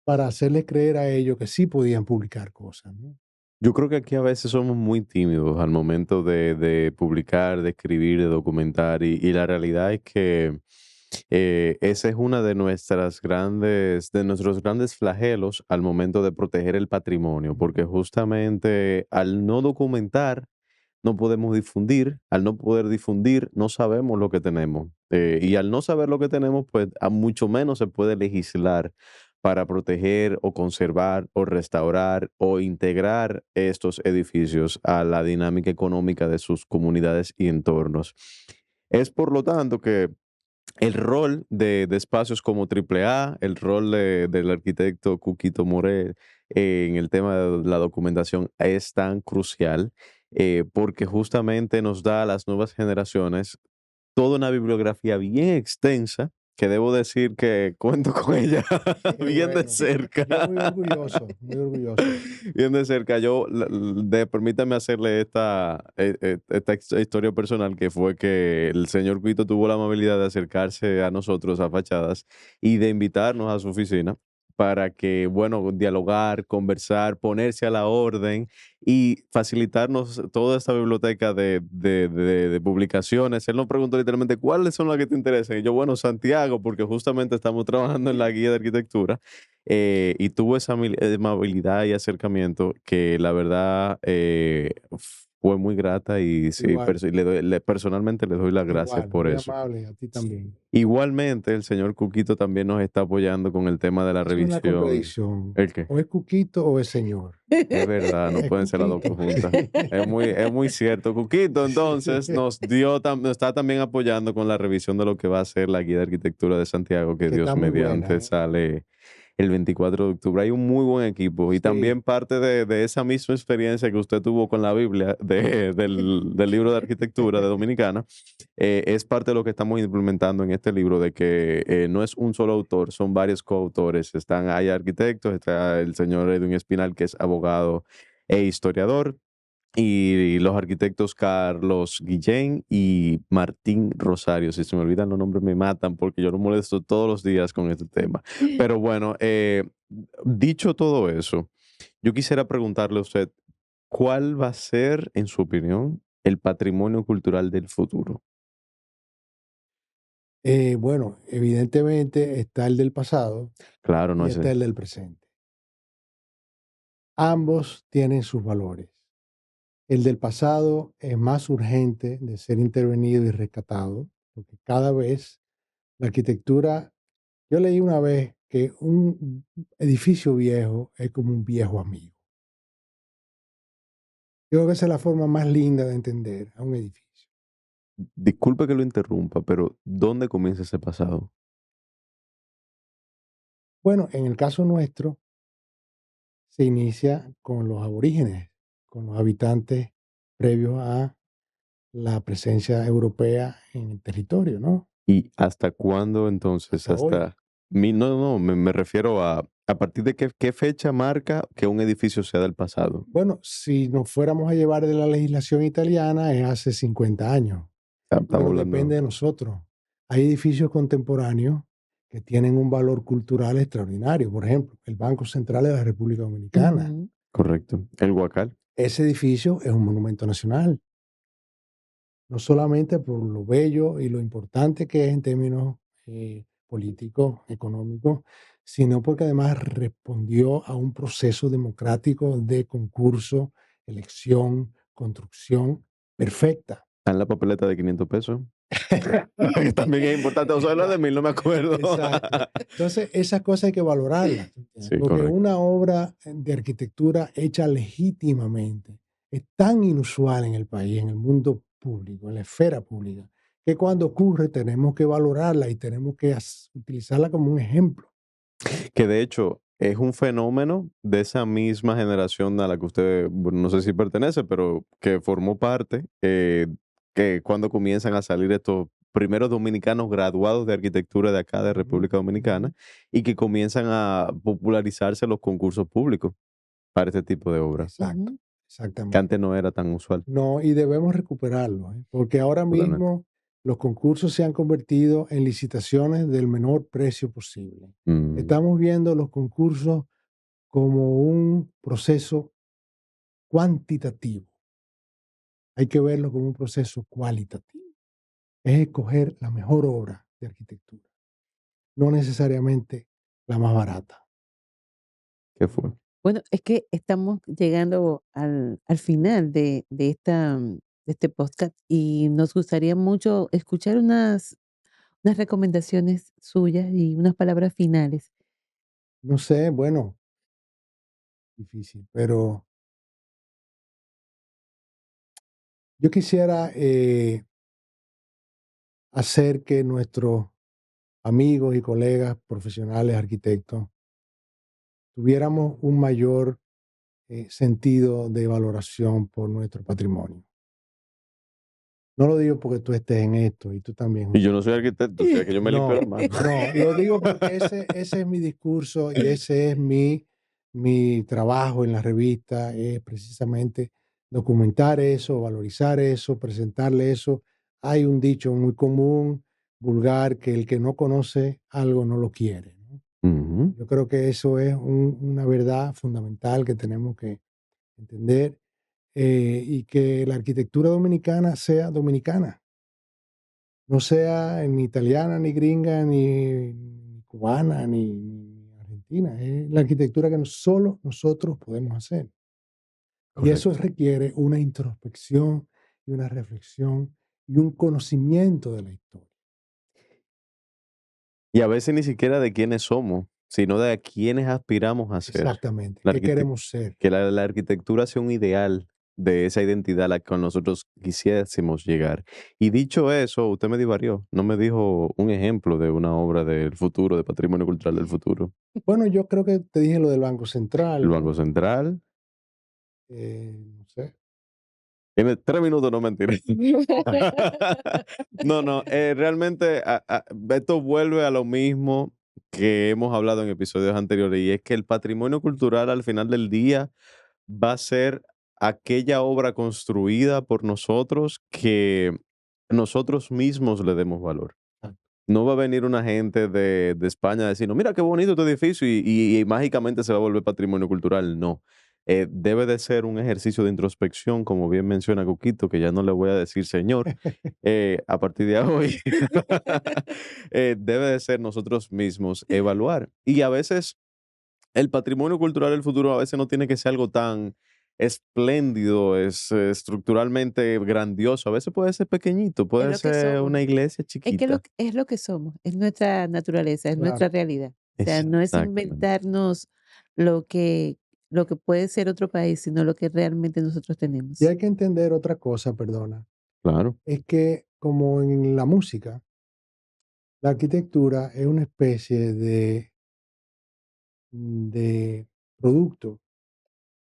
para hacerles creer a ellos que sí podían publicar cosas, ¿no? Yo creo que aquí a veces somos muy tímidos al momento de publicar, de escribir, de documentar, y la realidad es que esa es una de nuestros grandes flagelos al momento de proteger el patrimonio, porque justamente al no documentar, no podemos difundir, al no poder difundir, no sabemos lo que tenemos, y al no saber lo que tenemos, pues a mucho menos se puede legislar para proteger o conservar o restaurar o integrar estos edificios a la dinámica económica de sus comunidades y entornos. Es por lo tanto que el rol de espacios como AAA, el rol del arquitecto Cuquito Morel en el tema de la documentación es tan crucial, porque justamente nos da a las nuevas generaciones toda una bibliografía bien extensa, que debo decir que cuento con ella Qué bien de bueno. cerca. Yo muy orgulloso, muy orgulloso. Bien de cerca. Permítame hacerle esta historia personal, que fue que el señor Cuito tuvo la amabilidad de acercarse a nosotros a Fachadas y de invitarnos a su oficina para que, bueno, dialogar, conversar, ponerse a la orden y facilitarnos toda esta biblioteca de publicaciones. Él nos preguntó literalmente, ¿cuáles son las que te interesan? Y yo, bueno, Santiago, porque justamente estamos trabajando en la guía de arquitectura, y tuvo esa amabilidad y acercamiento que la verdad fue muy grata y sí, Igual, personalmente le doy las gracias igual, por muy eso. amable, a ti también. Igualmente, el señor Cuquito también nos está apoyando con el tema de la Eso es una revisión. contradicción. ¿El qué? O es Cuquito o es señor. Es verdad, no Es pueden ser las dos Cuquito. cosas juntas. Es muy cierto. Cuquito, entonces, nos está también apoyando con la revisión de lo que va a ser la guía de arquitectura de Santiago, que Que Dios está muy buena, mediante ¿eh? sale el 24 de octubre. Hay un muy buen equipo y Sí, también parte de esa misma experiencia que usted tuvo con la Biblia del libro de arquitectura de Dominicana, es parte de lo que estamos implementando en este libro, de que no es un solo autor, son varios coautores. Hay arquitectos, está el señor Edwin Espinal, que es abogado e historiador, y los arquitectos Carlos Guillén y Martín Rosario. Si se me olvidan los nombres me matan porque yo lo molesto todos los días con este tema. Pero bueno, dicho todo eso, yo quisiera preguntarle a usted, ¿cuál va a ser, en su opinión, el patrimonio cultural del futuro? bueno, evidentemente está el del pasado Claro, no y es está el del presente. Ambos tienen sus valores. El del pasado es más urgente de ser intervenido y rescatado, porque cada vez la arquitectura, yo leí una vez que un edificio viejo es como un viejo amigo. Yo creo que esa es la forma más linda de entender a un edificio. disculpe que lo interrumpa, pero ¿dónde comienza ese pasado? Bueno, en el caso nuestro, se inicia con los aborígenes, con los habitantes previos a la presencia europea en el territorio, ¿no? ¿Y hasta cuándo entonces? Hasta hoy. No, me refiero a partir de qué fecha marca que un edificio sea del pasado. Bueno, si nos fuéramos a llevar de la legislación italiana, es hace 50 años, Estamos pero depende hablando, de nosotros. Hay edificios contemporáneos que tienen un valor cultural extraordinario. Por ejemplo, el Banco Central de la República Dominicana. Ujú. correcto, el Huacal. Ese edificio es un monumento nacional, no solamente por lo bello y lo importante que es en términos políticos, económicos, sino porque además respondió a un proceso democrático de concurso, elección, construcción perfecta. Está en la papeleta de 500 pesos. Que también es importante. O sea, lo de 1000 no me acuerdo. Exacto. Entonces, esas cosas hay que valorarlas, ¿tú entiendes? Sí, Porque correcto. una obra de arquitectura hecha legítimamente es tan inusual en el país, en el mundo público, en la esfera pública, que cuando ocurre tenemos que valorarla y tenemos que utilizarla como un ejemplo. Que de hecho es un fenómeno de esa misma generación a la que usted, bueno, no sé si pertenece, pero que formó parte, que cuando comienzan a salir estos primeros dominicanos graduados de arquitectura de acá de Ujú, República Dominicana ujú. y que comienzan a popularizarse los concursos públicos para este tipo de obras, Exacto, Ujú. que exactamente. antes no era tan usual. No, y debemos recuperarlo, ¿eh? Porque ahora Totalmente. mismo los concursos se han convertido en licitaciones del menor precio posible. Mm, Estamos viendo los concursos como un proceso cuantitativo. Hay que verlo como un proceso cualitativo. Es escoger la mejor obra de arquitectura, no necesariamente la más barata. ¿Qué fue? Bueno, es que estamos llegando al final de este podcast y nos gustaría mucho escuchar unas recomendaciones suyas y unas palabras finales. No sé, bueno, difícil, pero yo quisiera hacer que nuestros amigos y colegas profesionales arquitectos tuviéramos un mayor sentido de valoración por nuestro patrimonio. No lo digo porque tú estés en esto y tú también, Y yo José no soy Antonio. arquitecto, o sea que yo me limpio No, las manos. no, lo digo porque ese es mi discurso y ese es mi trabajo en la revista, es precisamente documentar eso, valorizar eso, presentarle eso. Hay un dicho muy común, vulgar, que el que no conoce algo no lo quiere, ¿no? Ujú. Yo creo que eso es una verdad fundamental que tenemos que entender, y que la arquitectura dominicana sea dominicana, no sea ni italiana, ni gringa, ni cubana, ni argentina. Es la arquitectura que solo nosotros podemos hacer. Y eso Correcto. requiere una introspección y una reflexión y un conocimiento de la historia. Y a veces ni siquiera de quiénes somos, sino de a quiénes aspiramos a ser. Exactamente. La ¿Qué arquitec- queremos ser? que la arquitectura sea un ideal de esa identidad a la que nosotros quisiésemos llegar. Y dicho eso, usted me divarió, no me dijo un ejemplo de una obra del futuro, de patrimonio cultural del futuro. Bueno, yo creo que te dije lo del Banco El Central, Banco ¿no? Central. No sé. Tiene 3 minutos, no mentira. No, no, realmente esto vuelve a lo mismo que hemos hablado en episodios anteriores, y es que el patrimonio cultural al final del día va a ser aquella obra construida por nosotros que nosotros mismos le demos valor. Ah, No va a venir una gente de España a decirnos, mira qué bonito este edificio y mágicamente se va a volver patrimonio cultural. No. Debe de ser un ejercicio de introspección, como bien menciona Coquito, que ya no le voy a decir señor, a partir de hoy. Debe de ser nosotros mismos evaluar. Y a veces el patrimonio cultural del futuro a veces no tiene que ser algo tan espléndido, estructuralmente grandioso. A veces puede ser pequeñito, Es puede lo que ser somos. una iglesia Es que chiquita. es lo que somos, es nuestra naturaleza, es claro, nuestra realidad. O sea, no es Exactamente. inventarnos lo que, lo que puede ser otro país, sino lo que realmente nosotros y tenemos. hay que entender otra cosa, perdona, Claro, es que como en la música, la arquitectura es una especie de producto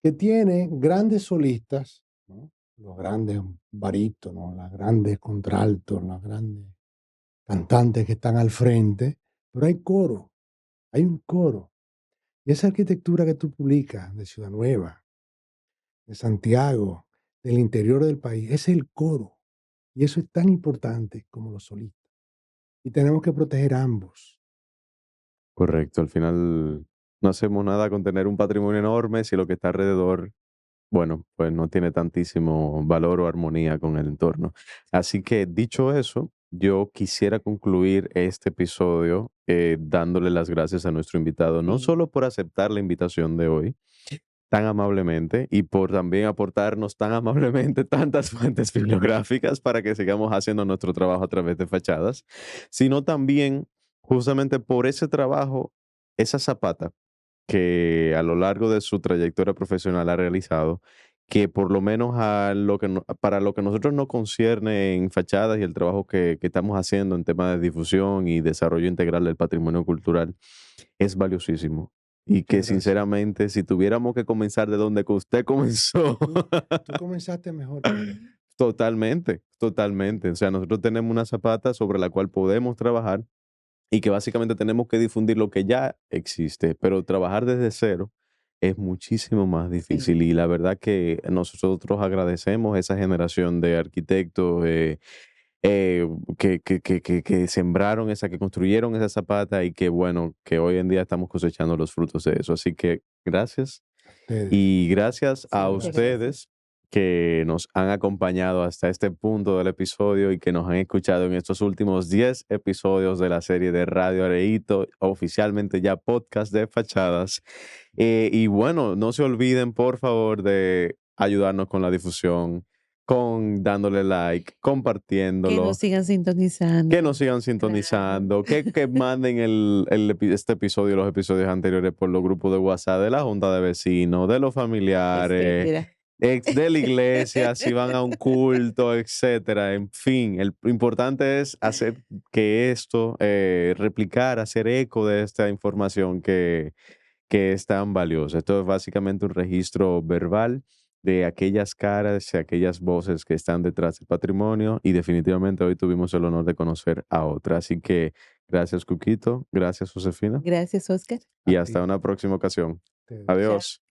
que tiene grandes solistas, ¿no? Los grandes barítonos, las grandes contraltos, los grandes cantantes que están al frente, pero hay coro, hay un coro. Y esa arquitectura que tú publicas de Ciudad Nueva, de Santiago, del interior del país, es el coro. Y eso es tan importante como los solistas. Y tenemos que proteger ambos. correcto. Al final no hacemos nada con tener un patrimonio enorme si lo que está alrededor, bueno, pues no tiene tantísimo valor o armonía con el entorno. Así que dicho eso, yo quisiera concluir este episodio dándole las gracias a nuestro invitado, no Sí. solo por aceptar la invitación de hoy tan amablemente y por también aportarnos tan amablemente tantas fuentes bibliográficas para que sigamos haciendo nuestro trabajo a través de fachadas, sino también justamente por ese trabajo, esa zapata que a lo largo de su trayectoria profesional ha realizado, que por lo menos para lo que nosotros nos concierne en fachadas y el trabajo que estamos haciendo en temas de difusión y desarrollo integral del patrimonio cultural, es valiosísimo. Y que Muchas gracias. sinceramente, si tuviéramos que comenzar de donde que usted comenzó, Tú, tú comenzaste mejor que yo. totalmente, totalmente. O sea, nosotros tenemos una zapata sobre la cual podemos trabajar y que básicamente tenemos que difundir lo que ya existe, pero trabajar desde cero es muchísimo más Sí. difícil, y la verdad que nosotros agradecemos esa generación de arquitectos eh, que sembraron esa, que construyeron esa zapata, y que bueno, que hoy en día estamos cosechando los frutos de eso. Así que gracias. Ustedes. Y gracias Sí, a muchas Gracias. gracias. ustedes que nos han acompañado hasta este punto del episodio y que nos han escuchado en estos últimos 10 episodios de la serie de Radio Areito, oficialmente ya podcast de fachadas. Y bueno, no se olviden, por favor, de ayudarnos con la difusión, con dándole like, Que nos compartiéndolo, sigan que sintonizando. nos sigan Claro. sintonizando, que manden este episodio y los episodios anteriores por los grupos de WhatsApp de la Junta de Vecinos, de los familiares, Etcétera. de la iglesia, si van a un culto, etcétera. En fin, lo importante es hacer que esto, replicar, hacer eco de esta información que es tan valiosa. Esto es básicamente un registro verbal de aquellas caras y aquellas voces que están detrás del patrimonio, y definitivamente hoy tuvimos el honor de conocer a otra. Así que gracias, Cuquito, gracias, Josefina, Gracias, Oscar. A y hasta ti. una próxima ocasión. Ustedes. Chao. Adiós.